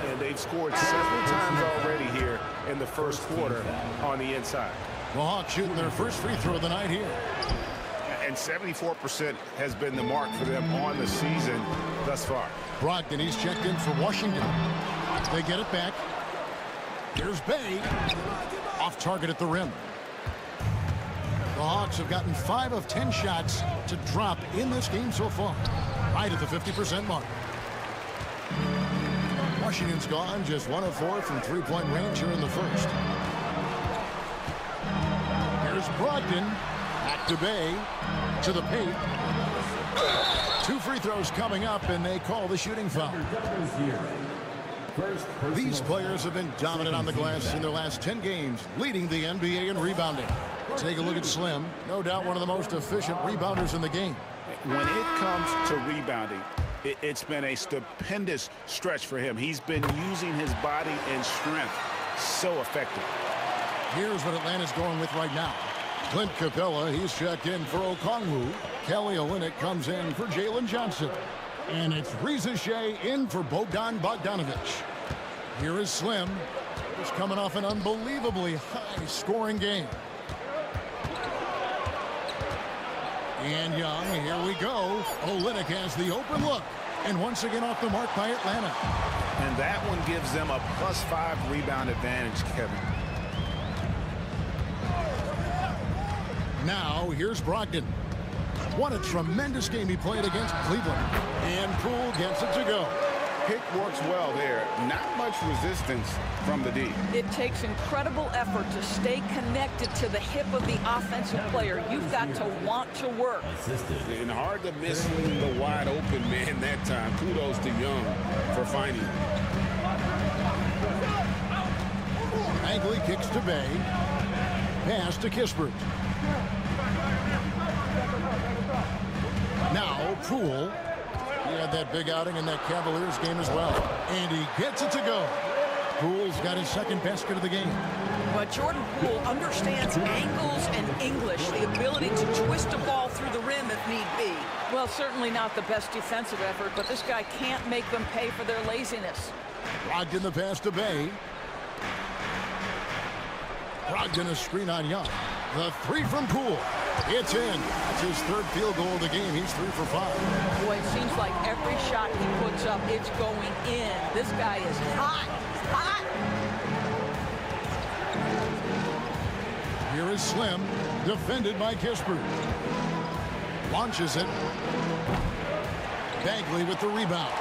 And they've scored several times already here in the first quarter on the inside. The Hawks shooting their first free throw of the night here. And 74% has been the mark for them on the season thus far. Brogdon, he's checked in for Washington. They get it back. Here's Bay. Off target at the rim. The Hawks have gotten 5 of 10 shots to drop in this game so far. Right at the 50% mark. Washington's gone just 1 of 4 from three-point range here in the first. Here's Brogdon. Back to Bay. To the paint. 2 free throws coming up, and they call the shooting foul. These players have been dominant on the glass in their last 10 games, leading the NBA in rebounding. Take a look at Slim. No doubt one of the most efficient rebounders in the game. When it comes to rebounding, it's been a stupendous stretch for him. He's been using his body and strength so effective. Here's what Atlanta's going with right now. Clint Capella, he's checked in for Okongwu. Kelly Olynyk comes in for Jalen Johnson. And it's Riza Shea in for Bogdan Bogdanovic. Here is Slim. He's coming off an unbelievably high-scoring game. And Young, here we go. Olynyk has the open look. And once again off the mark by Atlanta. And that one gives them a +5 rebound advantage, Kevin. Now, here's Brogdon. What a tremendous game he played against Cleveland. And Poole gets it to go. Pick works well there. Not much resistance from the D. It takes incredible effort to stay connected to the hip of the offensive player. You've got to want to work. And hard to miss the wide open man that time. Kudos to Young for finding him. Bagley kicks to Bay. Pass to Kispert. Now Poole. He had that big outing in that Cavaliers game as well. And he gets it to go. Poole's got his second basket of the game. But Jordan Poole understands angles and English, the ability to twist a ball through the rim if need be. Well, certainly not the best defensive effort, but this guy can't make them pay for their laziness. Brogdon the pass to Bay. Brogdon a screen on Young. The 3 from Poole. It's in. That's his 3rd field goal of the game. He's 3 for 5. Boy, it seems like every shot he puts up, it's going in. This guy is hot. Hot. Here is Slim, defended by Kispert. Launches it. Bagley with the rebound.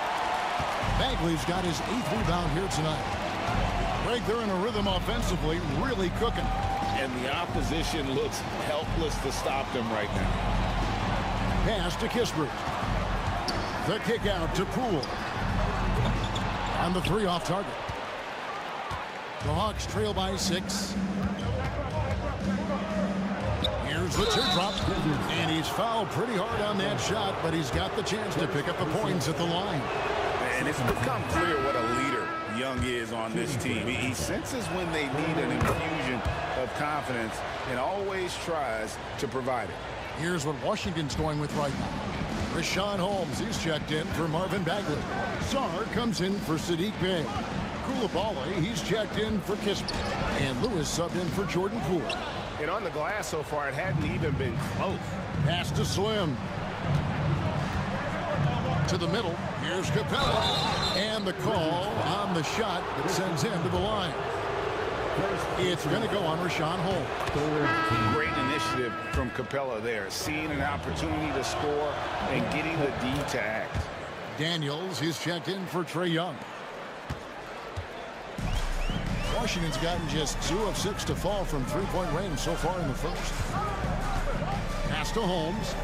Bagley's got his 8th rebound here tonight. Right there in a rhythm offensively, really cooking. And the opposition looks helpless to stop them right now. Pass to Kispert. The kick out to Poole. On the 3 off target. The Hawks trail by 6. Here's the teardrop. And he's fouled pretty hard on that shot, but he's got the chance to pick up the points at the line. And it's become clear what a leader Young is on this team. He senses when they need an infusion of confidence and always tries to provide it. Here's what Washington's going with right now. Rashawn Holmes, he's checked in for Marvin Bagley. Saar comes in for Sadiq Bey. Koulibaly, he's checked in for Kispert. And Lewis subbed in for Jordan Poole. And on the glass so far, it hadn't even been close. Pass to Slim. To the middle. Here's Capella. And the call on the shot that sends him to the line. It's going to go on Rashawn Holmes. Great initiative from Capella there, seeing an opportunity to score and getting the D to act. Daniels is checked in for Trae Young. Washington's gotten just 2 of 6 to fall from three-point range so far in the first. Pass to Holmes.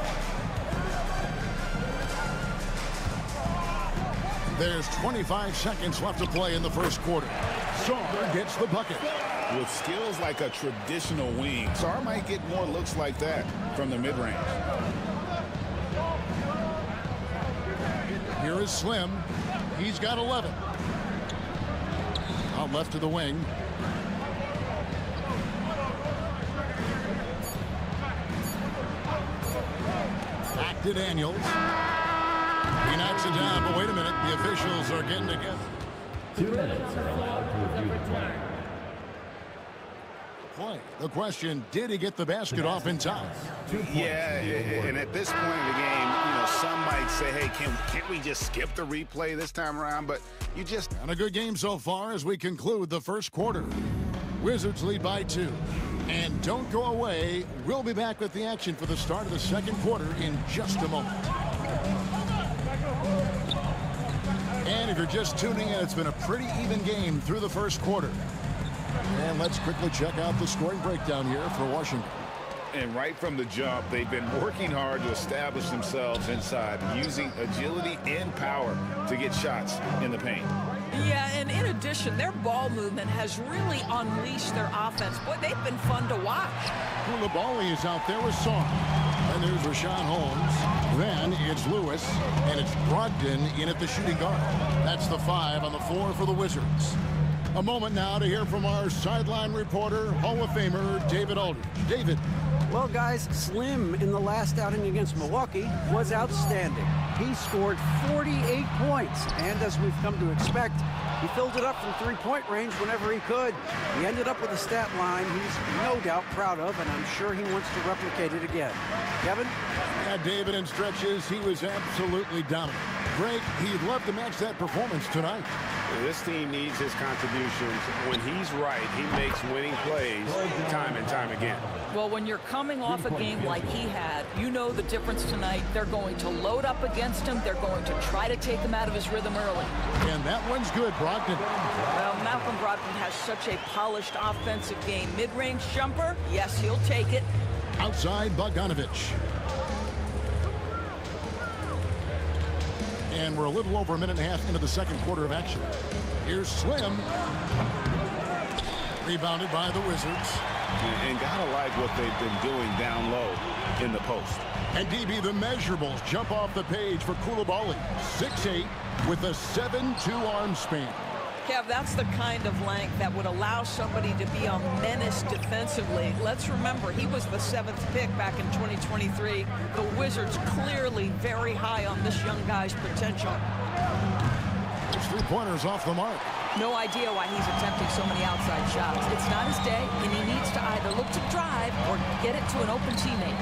There's 25 seconds left to play in the first quarter. Sarr gets the bucket. With skills like a traditional wing, Sarr might get more looks like that from the mid-range. Here is Slim. He's got 11. Out left to the wing. Back to Daniels. He knocks it down, but wait a minute. The officials are getting together. 2 minutes are allowed to review the play. The question, did he get the basket off in time? Yeah, and at this point in the game, you know, some might say, hey, can't we just skip the replay this time around? But you just... And a good game so far as we conclude the first quarter. Wizards lead by 2. And don't go away. We'll be back with the action for the start of the second quarter in just a moment. And if you're just tuning in, it's been a pretty even game through the first quarter. And let's quickly check out the scoring breakdown here for Washington. And right from the jump, they've been working hard to establish themselves inside, using agility and power to get shots in the paint. Yeah, and in addition, their ball movement has really unleashed their offense. Boy, they've been fun to watch. Koulibaly is out there with Sarr. And there's Rashawn Holmes. Then it's Lewis, and it's Brogdon in at the shooting guard. That's the 5 on the floor for the Wizards. A moment now to hear from our sideline reporter, Hall of Famer David Aldridge. David. Well, guys, Slim in the last outing against Milwaukee was outstanding. He scored 48 points, and as we've come to expect, he filled it up from three-point range whenever he could. He ended up with a stat line he's no doubt proud of, and I'm sure he wants to replicate it again. Kevin? Yeah, David, in stretches, he was absolutely dominant. Greg, he'd love to match that performance tonight. This team needs his contributions. When he's right, he makes winning plays time and time again. Well, when you're coming off a game like he had, you know the difference tonight. They're going to load up against him. They're going to try to take him out of his rhythm early. And that one's good, Brogdon. Well, Malcolm Brogdon has such a polished offensive game. Mid-range jumper, yes, he'll take it. Outside, Bogdanovich. And we're a little over a minute and a half into the second quarter of action. Here's Slim. Rebounded by the Wizards. And gotta like what they've been doing down low in the post. And DB, the measurables jump off the page for Koulibaly. 6'8" with a 7'2" arm span. Kev, that's the kind of length that would allow somebody to be a menace defensively. Let's remember, he was the 7th pick back in 2023. The Wizards clearly very high on this young guy's potential. There's 3-pointers off the mark. No idea why he's attempting so many outside shots. It's not his day, and he needs to either look to drive or get it to an open teammate.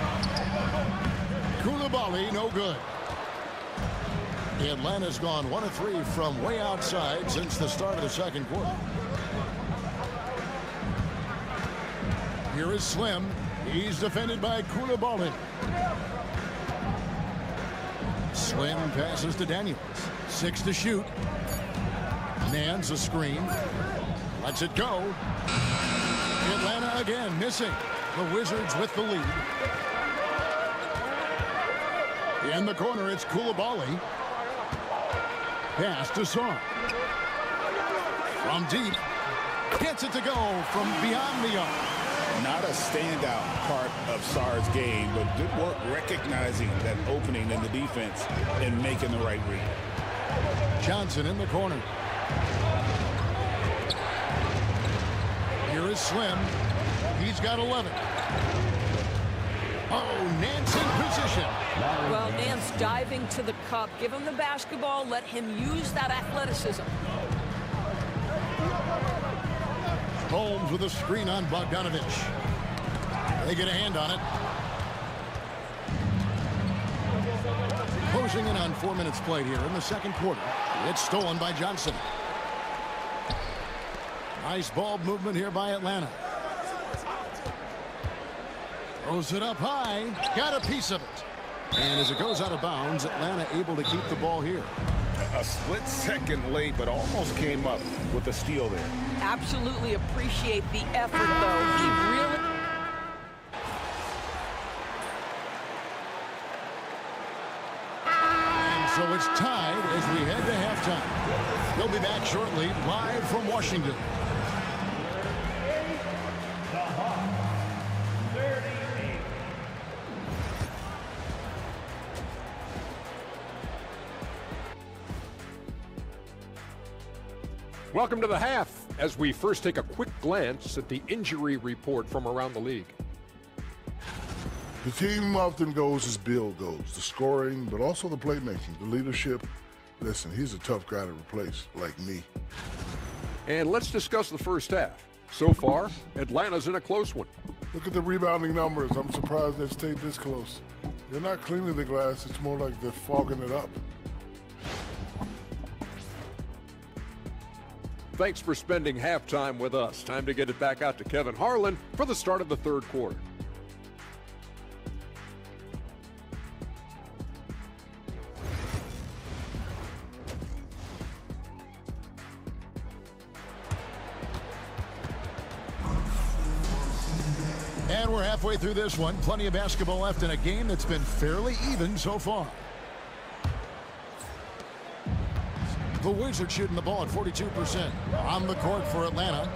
Koulibaly, no good. Atlanta's gone 1 of 3 from way outside since the start of the second quarter. Here is Slim. He's defended by Koulibaly. Slim passes to Daniels. 6 to shoot. Nance a screen. Lets it go. Atlanta again missing. The Wizards with the lead. In the corner, it's Koulibaly. Pass to Sarr. From deep. Gets it to go from beyond the arc. Not a standout part of Sarr's game, but good work recognizing that opening in the defense and making the right read. Johnson in the corner. Here is Slim. He's got 11. Oh, Nance in position. Well, Nance diving to the cup. Give him the basketball. Let him use that athleticism. Holmes with a screen on Bogdanovich. They get a hand on it. Closing in on 4 minutes played here in the second quarter. It's stolen by Johnson. Nice ball movement here by Atlanta. Throws it up high. Got a piece of it. And as it goes out of bounds, Atlanta able to keep the ball here. A split second late, but almost came up with a steal there. Absolutely appreciate the effort, though. He really... So it's tied as we head to halftime. They'll be back shortly, live from Washington. Welcome to the half, as we first take a quick glance at the injury report from around the league. The team often goes as Bill goes, the scoring, but also the playmaking, the leadership. Listen, he's a tough guy to replace, like me. And let's discuss the first half. So far, Atlanta's in a close one. Look at the rebounding numbers. I'm surprised they've stayed this close. They're not cleaning the glass. It's more like they're fogging it up. Thanks for spending halftime with us. Time to get it back out to Kevin Harlan for the start of the third quarter. And we're halfway through this one. Plenty of basketball left in a game that's been fairly even so far. The Wizards shooting the ball at 42%. On the court for Atlanta,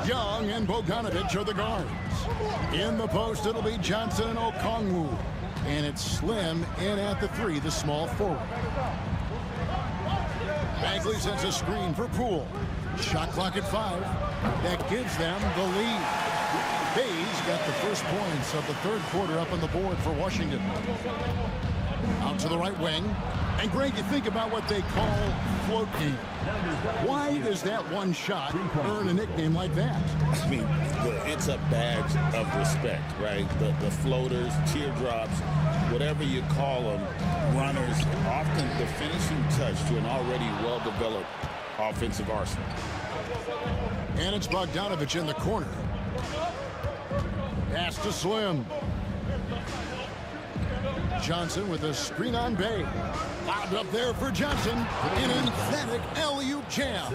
Young and Bogdanovich are the guards. In the post, it'll be Johnson and Okongwu. And it's Slim in at the three, the small forward. Bagley sends a screen for Poole. Shot clock at 5. That gives them the lead. Bayes got the first points of the third quarter up on the board for Washington. Out to the right wing. And Greg, you think about what they call float game. Why does that one shot earn a nickname like that? I mean, it's a badge of respect, right? The floaters, teardrops, whatever you call them, runners, often the finishing touch to an already well-developed offensive arsenal. And it's Bogdanovich in the corner. Pass to Slim. Johnson with a screen on Bay. Lobbed up there for Johnson. An emphatic alley-oop jam.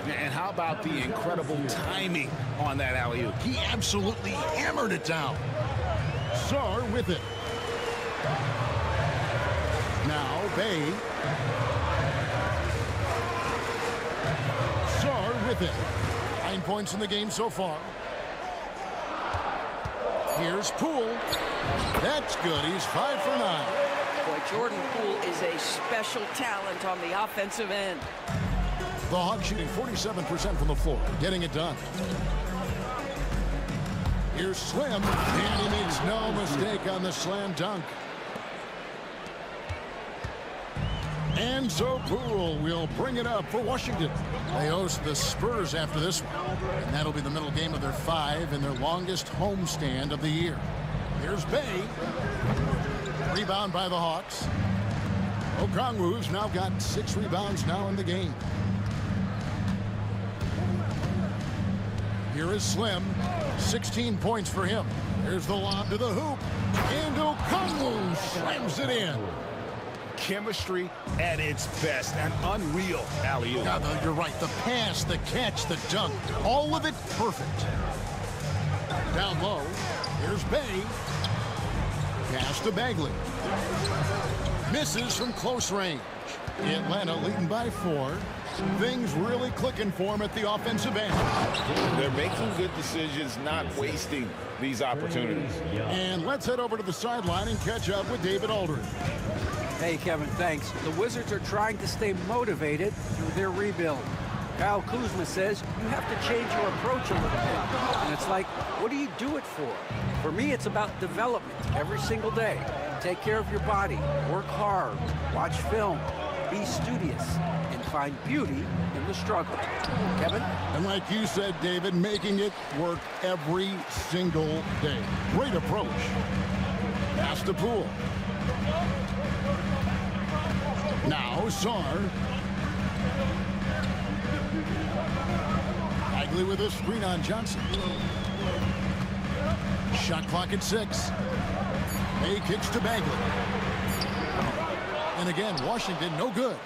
And how about the incredible timing on that alley-oop? He absolutely hammered it down. Sarr with it. Now Bay. Sarr with it. 9 points in the game so far. Here's Poole. That's good. He's 5 for 9. Boy, Jordan Poole is a special talent on the offensive end. The Hawks shooting 47% from the floor, getting it done. Here's Slim, and he makes no mistake on the slam dunk. And so Poole will bring it up for Washington. They host the Spurs after this one, and that'll be the middle game of their 5 and their longest homestand of the year. Here's Bay. Rebound by the Hawks. Okongwu's now got 6 rebounds now in the game. Here is Slim. 16 points for him. There's the lob to the hoop. And Okongwu slams it in. Chemistry at its best. An unreal alley-oop. Yeah, you're right. The pass, the catch, the dunk. All of it perfect. Down low. Here's Bay. Pass to Bagley. Misses from close range. Atlanta leading by 4. Things really clicking for him at the offensive end. They're making good decisions, not wasting these opportunities. And let's head over to the sideline and catch up with David Aldridge. Hey, Kevin, thanks. The Wizards are trying to stay motivated through their rebuild. Kyle Kuzma says you have to change your approach a little bit. And it's like, what do you do it for? For me, it's about development every single day. Take care of your body, work hard, watch film, be studious, and find beauty in the struggle. Kevin? And like you said, David, making it work every single day. Great approach. Pass to Poole. Now Sarr. Bagley with a screen on Johnson. Shot clock at 6. May kicks to Bagley. And again, Washington no good.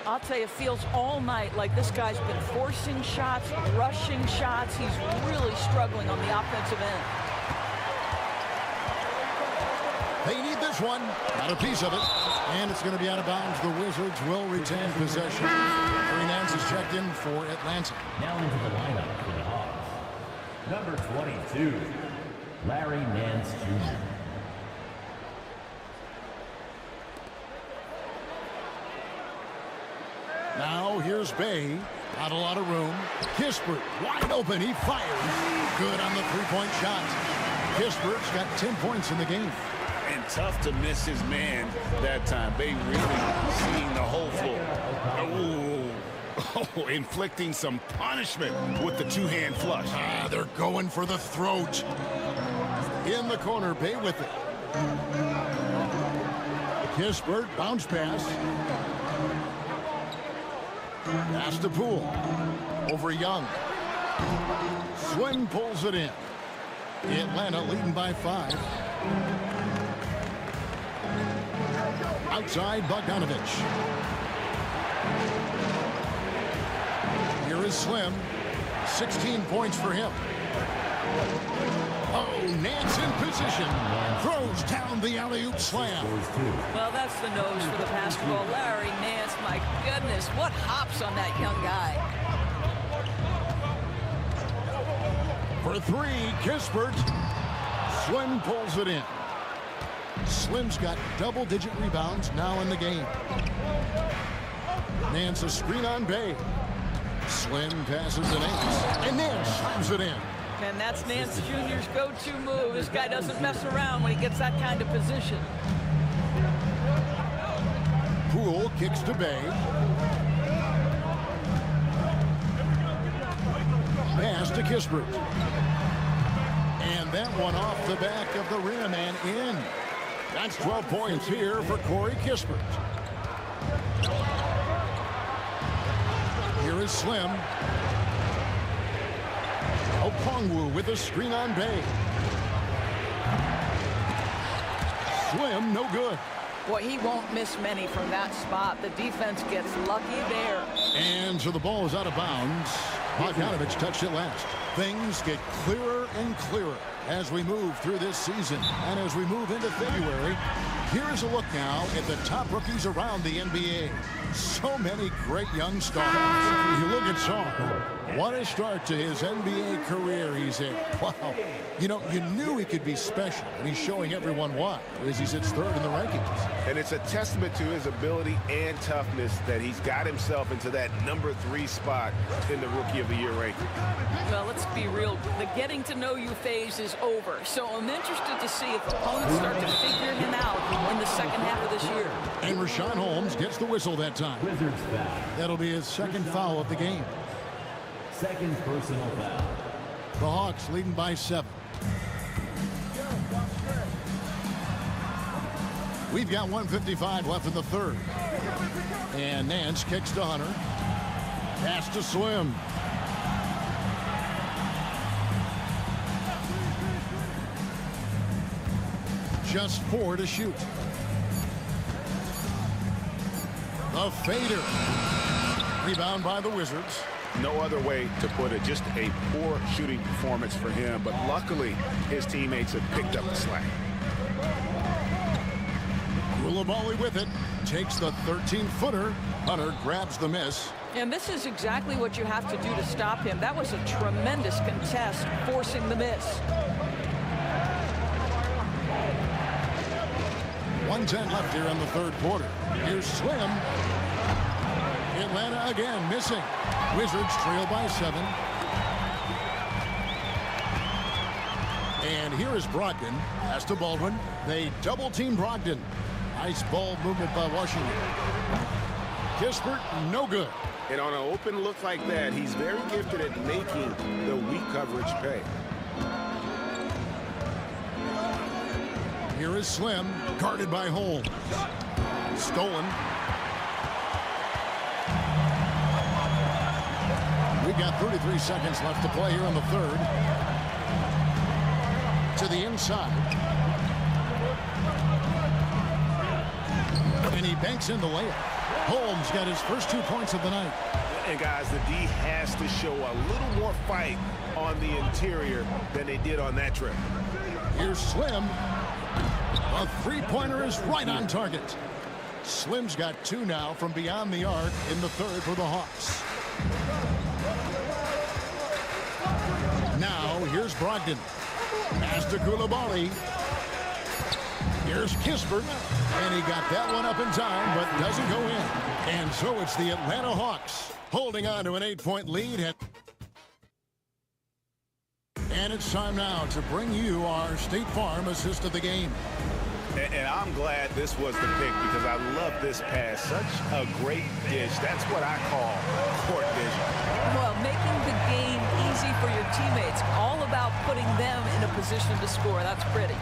I'll tell you, it feels all night like this guy's been forcing shots, rushing shots. He's really struggling on the offensive end. They need this one. Got a piece of it. And it's going to be out of bounds. The Wizards will retain possession. Larry Nance is checked in for Atlanta. Now into the lineup for the Hawks. Number 22, Larry Nance Jr. Now here's Bay. Not a lot of room. Kispert wide open. He fires. Good on the three-point shot. Kispert's got 10 points in the game. And tough to miss his man that time. Bay really seeing the whole floor. Oh, inflicting some punishment with the two-hand flush. They're going for the throat. In the corner, Bay with it. Kispert, bounce pass. Pass to Poole. Over Young. Swim pulls it in. Atlanta leading by 5. Outside, Bogdanovich. Here is Slim. 16 points for him. Oh, Nance in position. Throws down the alley-oop slam. Well, that's the nose for the basketball. Larry Nance, my goodness, what hops on that young guy. For 3, Kispert. Slim pulls it in. Slim's got double-digit rebounds now in the game. Nance a screen on Bay. Slim passes to Nance. And Nance slams it in. And that's Nance Jr.'s go-to move. This guy doesn't mess around when he gets that kind of position. Poole kicks to Bay. Pass to Kispert. And that one off the back of the rim and in. That's 12 points here for Corey Kispert. Here is Slim. Okongwu with a screen on Bay. Slim, no good. Boy, he won't miss many from that spot. The defense gets lucky there. And so the ball is out of bounds. Bogdanovich touched it last. Things get clearer and clearer as we move through this season. And as we move into February, here's a look now at the top rookies around the NBA. So many great young stars. You look at Shaw. What a start to his NBA career he's in. Wow. You know, you knew he could be special, and he's showing everyone why as he sits third in the rankings. And it's a testament to his ability and toughness that he's got himself into that number 3 spot in the Rookie of the Year ranking. Well, let's be real. The getting to know you phase is over. So I'm interested to see if opponents start to figure him out in the second half of this year. And Rashawn Holmes gets the whistle that time. Wizards foul. That'll be his second foul of the game. Second personal foul. The Hawks leading by 7. We've got 1:55 left in the third. And Nance kicks to Hunter. Pass to Slim. Just 4 to shoot. The fader. Rebound by the Wizards. No other way to put it. Just a poor shooting performance for him. But luckily, his teammates have picked up the slack. Koulibaly with it. Takes the 13-footer. Hunter grabs the miss. And this is exactly what you have to do to stop him. That was a tremendous contest, forcing the miss. 1:10 left here in the third quarter. Here's Slim. Atlanta again missing. Wizards trail by 7. And here is Brogdon. Pass to Baldwin. They double-team Brogdon. Nice ball movement by Washington. Kispert, no good. And on an open look like that, he's very gifted at making the weak coverage pay. Here is Slim, guarded by Holmes. Stolen. We've got 33 seconds left to play here in the third. To the inside. And he banks in the layup. Holmes got his first 2 points of the night. And guys, the D has to show a little more fight on the interior than they did on that trip. Here's Slim. A three-pointer is right on target. Slim's got 2 now from beyond the arc in the third for the Hawks. Now, here's Brogdon. Pass to Coulibaly. Here's Kispert. And he got that one up in time, but doesn't go in. And so it's the Atlanta Hawks holding on to an 8-point lead. And it's time now to bring you our State Farm assist of the game. And I'm glad this was the pick because I love this pass. Such a great dish. That's what I call court vision. Well, making the game easy for your teammates. All about putting them in a position to score. That's pretty.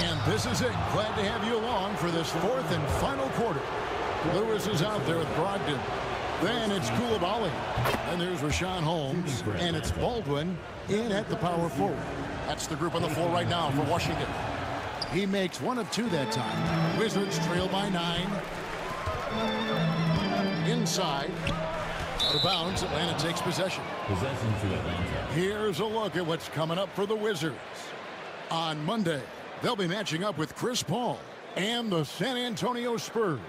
And this is it. Glad to have you along for this fourth and final quarter. Lewis is out there with Brogdon. Then it's Coulibaly. And there's Rashawn Holmes. And it's Baldwin in at the power forward. That's the group on the floor right now for Washington. He makes 1 of 2 that time. Wizards trail by 9. Inside. Out of bounds. Atlanta takes possession. Possession to Atlanta. Here's a look at what's coming up for the Wizards. On Monday, they'll be matching up with Chris Paul and the San Antonio Spurs.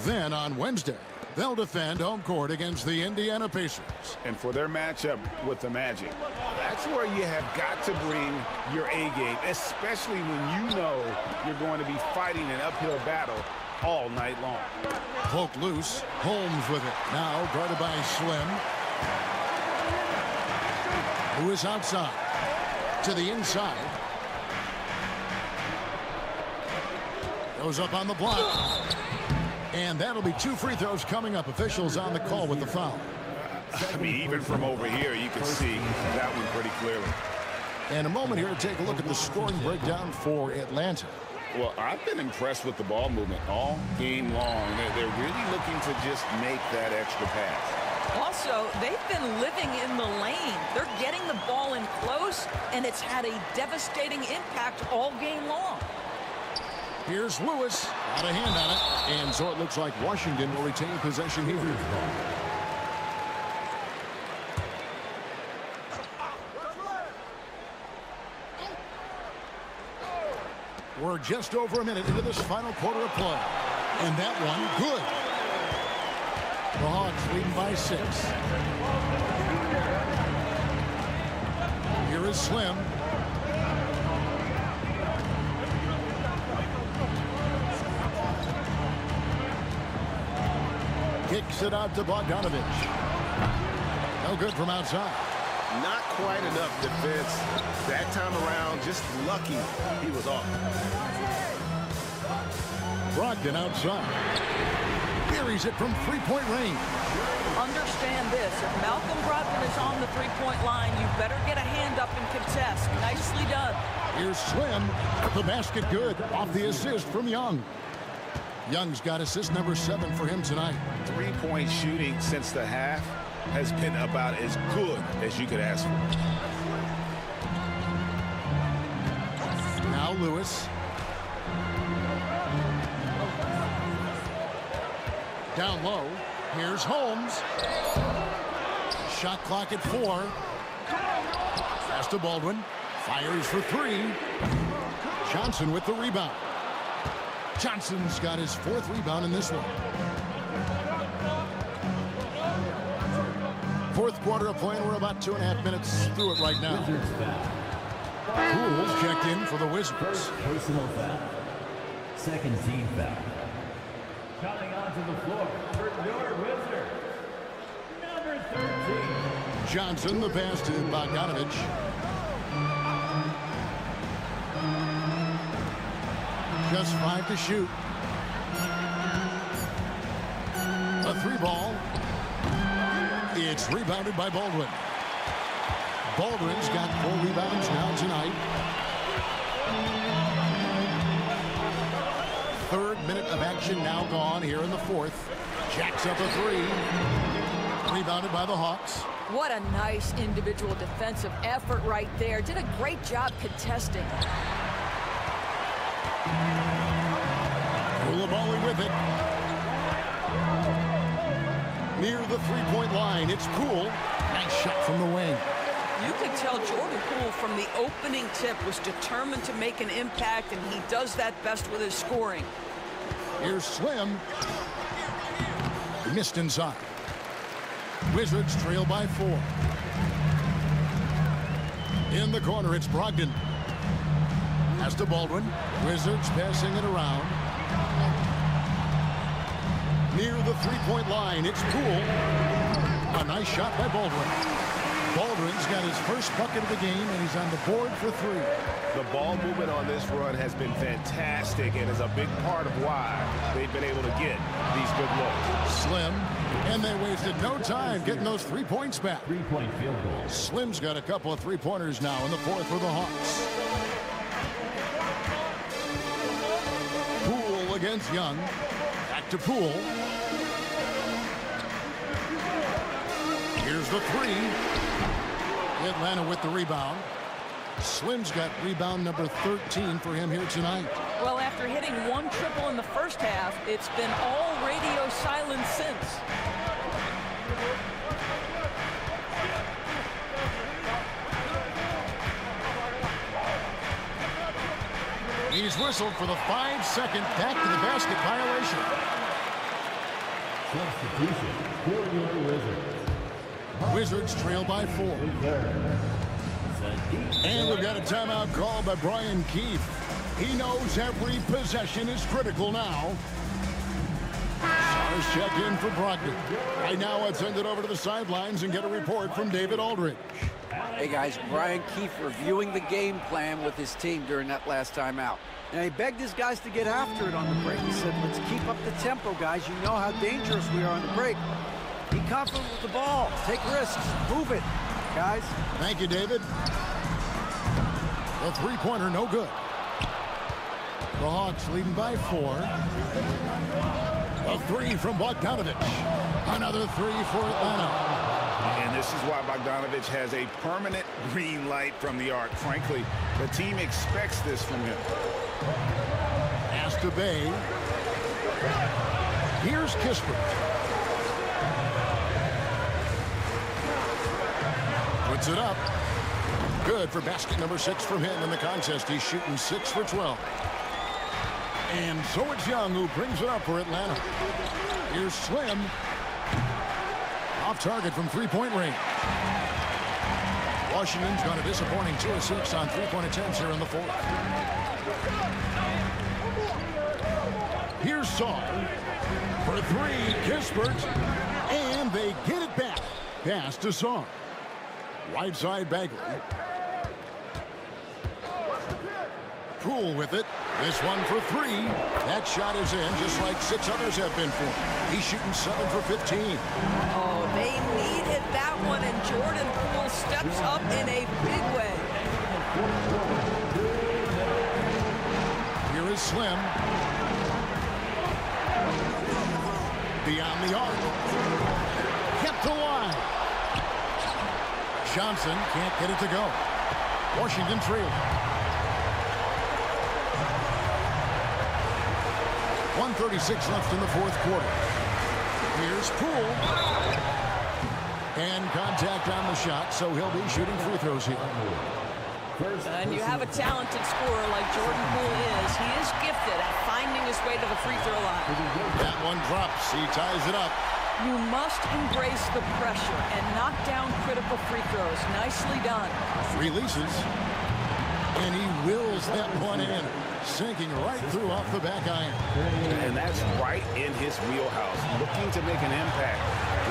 Then on Wednesday, they'll defend home court against the Indiana Pacers. And for their matchup with the Magic, that's where you have got to bring your A game, especially when you know you're going to be fighting an uphill battle all night long. Poked loose. Holmes with it. Now guarded by Slim. Who is outside. To the inside. Goes up on the block. And that'll be 2 free throws coming up. Officials on the call with the foul. I mean, even from over here, you can see that one pretty clearly. And a moment here to take a look at the scoring breakdown for Atlanta. Well, I've been impressed with the ball movement all game long. They're really looking to just make that extra pass. Also, they've been living in the lane. They're getting the ball in close, and it's had a devastating impact all game long. Here's Lewis. Got a hand on it. And so it looks like Washington will retain possession here. We're just over a minute into this final quarter of play. And that one, good. The Hawks leading by 6. Here is Slim. Kicks it out to Bogdanovich. No good from outside. Not quite enough defense that time around. Just lucky he was off. Brogdon outside. Buries it from three-point range. Understand this. If Malcolm Brogdon is on the three-point line, you better get a hand up and contest. Nicely done. Here's Slim. The basket good. Off the assist from Young. Young's got assist number 7 for him tonight. Three-point shooting since the half has been about as good as you could ask for. Now Lewis. Down low. Here's Holmes. Shot clock at 4. Pass to Baldwin. Fires for 3. Johnson with the rebound. Johnson's got his 4th rebound in this one. 4th quarter of play, and we're about 2.5 minutes through it right now. Poole's checked in for the Wizards. First personal foul. Second team foul. Coming onto the floor for your Wizards, number 13. Johnson, the pass to Bogdanovich. Just 5 to shoot. A 3 ball. It's rebounded by Baldwin. Baldwin's got 4 rebounds now tonight. 3rd minute of action now gone here in the 4th. Jacks up a 3. Rebounded by the Hawks. What a nice individual defensive effort right there. Did a great job contesting. Koulibaly with it. Near the three-point line, it's Poole. Nice shot from the wing. You could tell Jordan Poole from the opening tip was determined to make an impact, and he does that best with his scoring. Here's Slim. Missed inside. Wizards trail by 4. In the corner, it's Brogdon. Pass to Baldwin. Wizards passing it around. Near the three-point line, it's Poole. A nice shot by Baldwin. Baldwin's got his first bucket of the game, and he's on the board for 3. The ball movement on this run has been fantastic and is a big part of why they've been able to get these good looks. Slim, and they wasted no time getting those 3 points back. 3-point field goal. Slim's got a couple of three-pointers now in the 4th for the Hawks. Poole against Young. Back to Poole. Here's the 3. Atlanta with the rebound. Slim's got rebound number 13 for him here tonight. Well, after hitting 1 triple in the first half, it's been all radio silence since. He's whistled for the 5-second back to the basket violation. Substitution for your Wizards. Wizards trail by 4. And we've got a timeout called by Brian Keefe. He knows every possession is critical now. Stars check in for Brogdon. Right now, let's send it over to the sidelines and get a report from David Aldridge. Hey guys, Brian Keefe reviewing the game plan with his team during that last timeout. And he begged his guys to get after it on the break. He said, let's keep up the tempo, guys. You know how dangerous we are on the break. Be confident with the ball. Take risks. Move it, guys. Thank you, David. The three-pointer, no good. The Hawks leading by 4. A 3 from Bogdanovich. Another 3 for Atlanta. And this is why Bogdanovich has a permanent green light from the arc. Frankly, the team expects this from him. Pass to Bay. Here's Kispert. Puts it up. Good for basket number 6 from him in the contest. He's shooting 6 for 12. And so it's Young who brings it up for Atlanta. Here's Slim. Off target from three-point range. Washington's got a disappointing 2 of 6 on three-point attempts here in the 4th. Here's Saul for 3. Kispert. And they get it back. Pass to Saul. Right side Bagley. Poole with it. This one for 3. That shot is in, just like 6 others have been for him. He's shooting 7 for 15. Oh, they needed that one, and Jordan Poole steps up in a big way. Here is Slim. Beyond the arc. Kept alive. Johnson can't get it to go. Washington trail. 1:36 left in the 4th quarter. Here's Poole. And contact on the shot, so he'll be shooting free throws here. And you have a talented scorer like Jordan Poole is. He is gifted at finding his way to the free throw line. That one drops. He ties it up. You must embrace the pressure and knock down critical free throws. Nicely done. Releases. And he wills that one in. Sinking right through off the back iron. And that's right in his wheelhouse. Looking to make an impact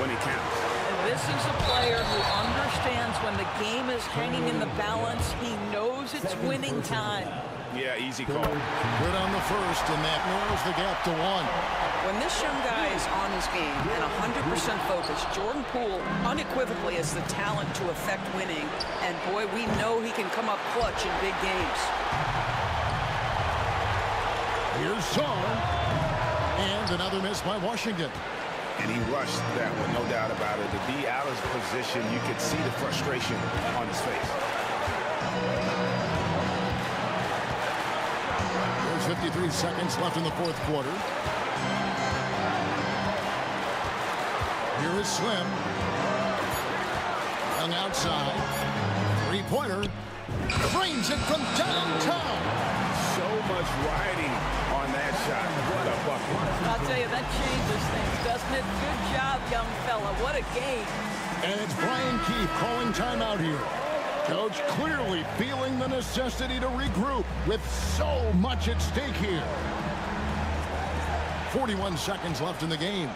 when he counts. This is a player who understands when the game is hanging in the balance. He knows it's winning time. Yeah, easy call. Good on the first, and that narrows the gap to 1. When this young guy is on his game and 100% focused, Jordan Poole unequivocally has the talent to affect winning. And boy, we know he can come up clutch in big games. Here's Song. And another miss by Washington. And he rushed that one, no doubt about it. The D out of position, you could see the frustration on his face. There's 53 seconds left in the fourth quarter. Here is Slim. Young outside. Three-pointer. Frames it from downtown. So much riding on that shot. What a bucket. I'll tell you, that changes things, doesn't it? Good job, young fella. What a game. And it's Brian Keefe calling timeout here. Coach clearly feeling the necessity to regroup with so much at stake here. 41 seconds left in the game.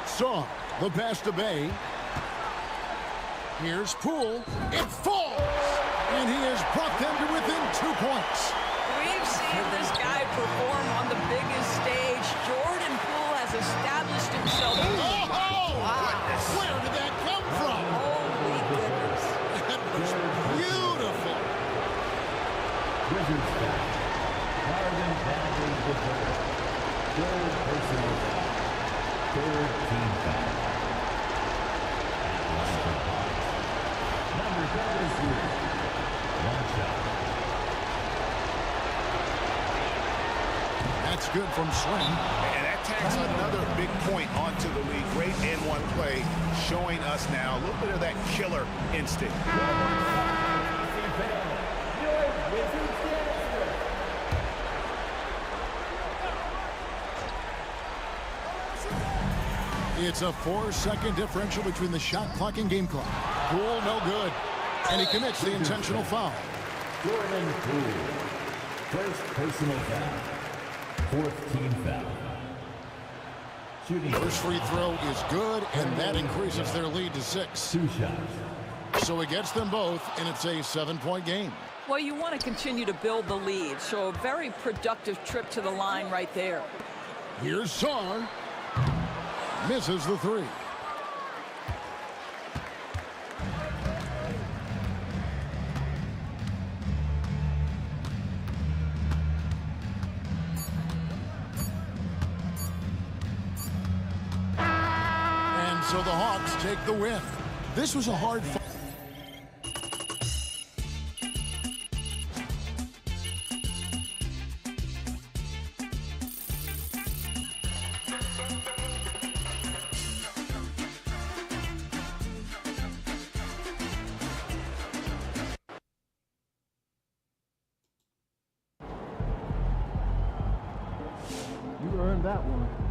Song, the pass to Bay. Here's Poole. It falls! And he has brought them to within 2 points. We've seen this guy perform on the biggest stage. Jordan Poole has established himself. Oh, wow. Where did that come from? Holy goodness. That was beautiful. Wizards foul. Harden battling the third. Third personal foul. Third team foul. Number 33. One shot. That's good from Slim. And that tacks another big point onto the league. Great in-one play, showing us now a little bit of that killer instinct. It's a 4-second differential between the shot clock and game clock. Poole, no good. And he commits the intentional foul. Jordan Poole. First personal foul. Fourth team foul. Shooting. First free throw is good, and that increases their lead to 6. 2 shots. So he gets them both, and it's a 7-point game. Well, you want to continue to build the lead, so a very productive trip to the line right there. Here's Song. Misses the 3. And so the Hawks take the win. This was a hard fight. You earned that one.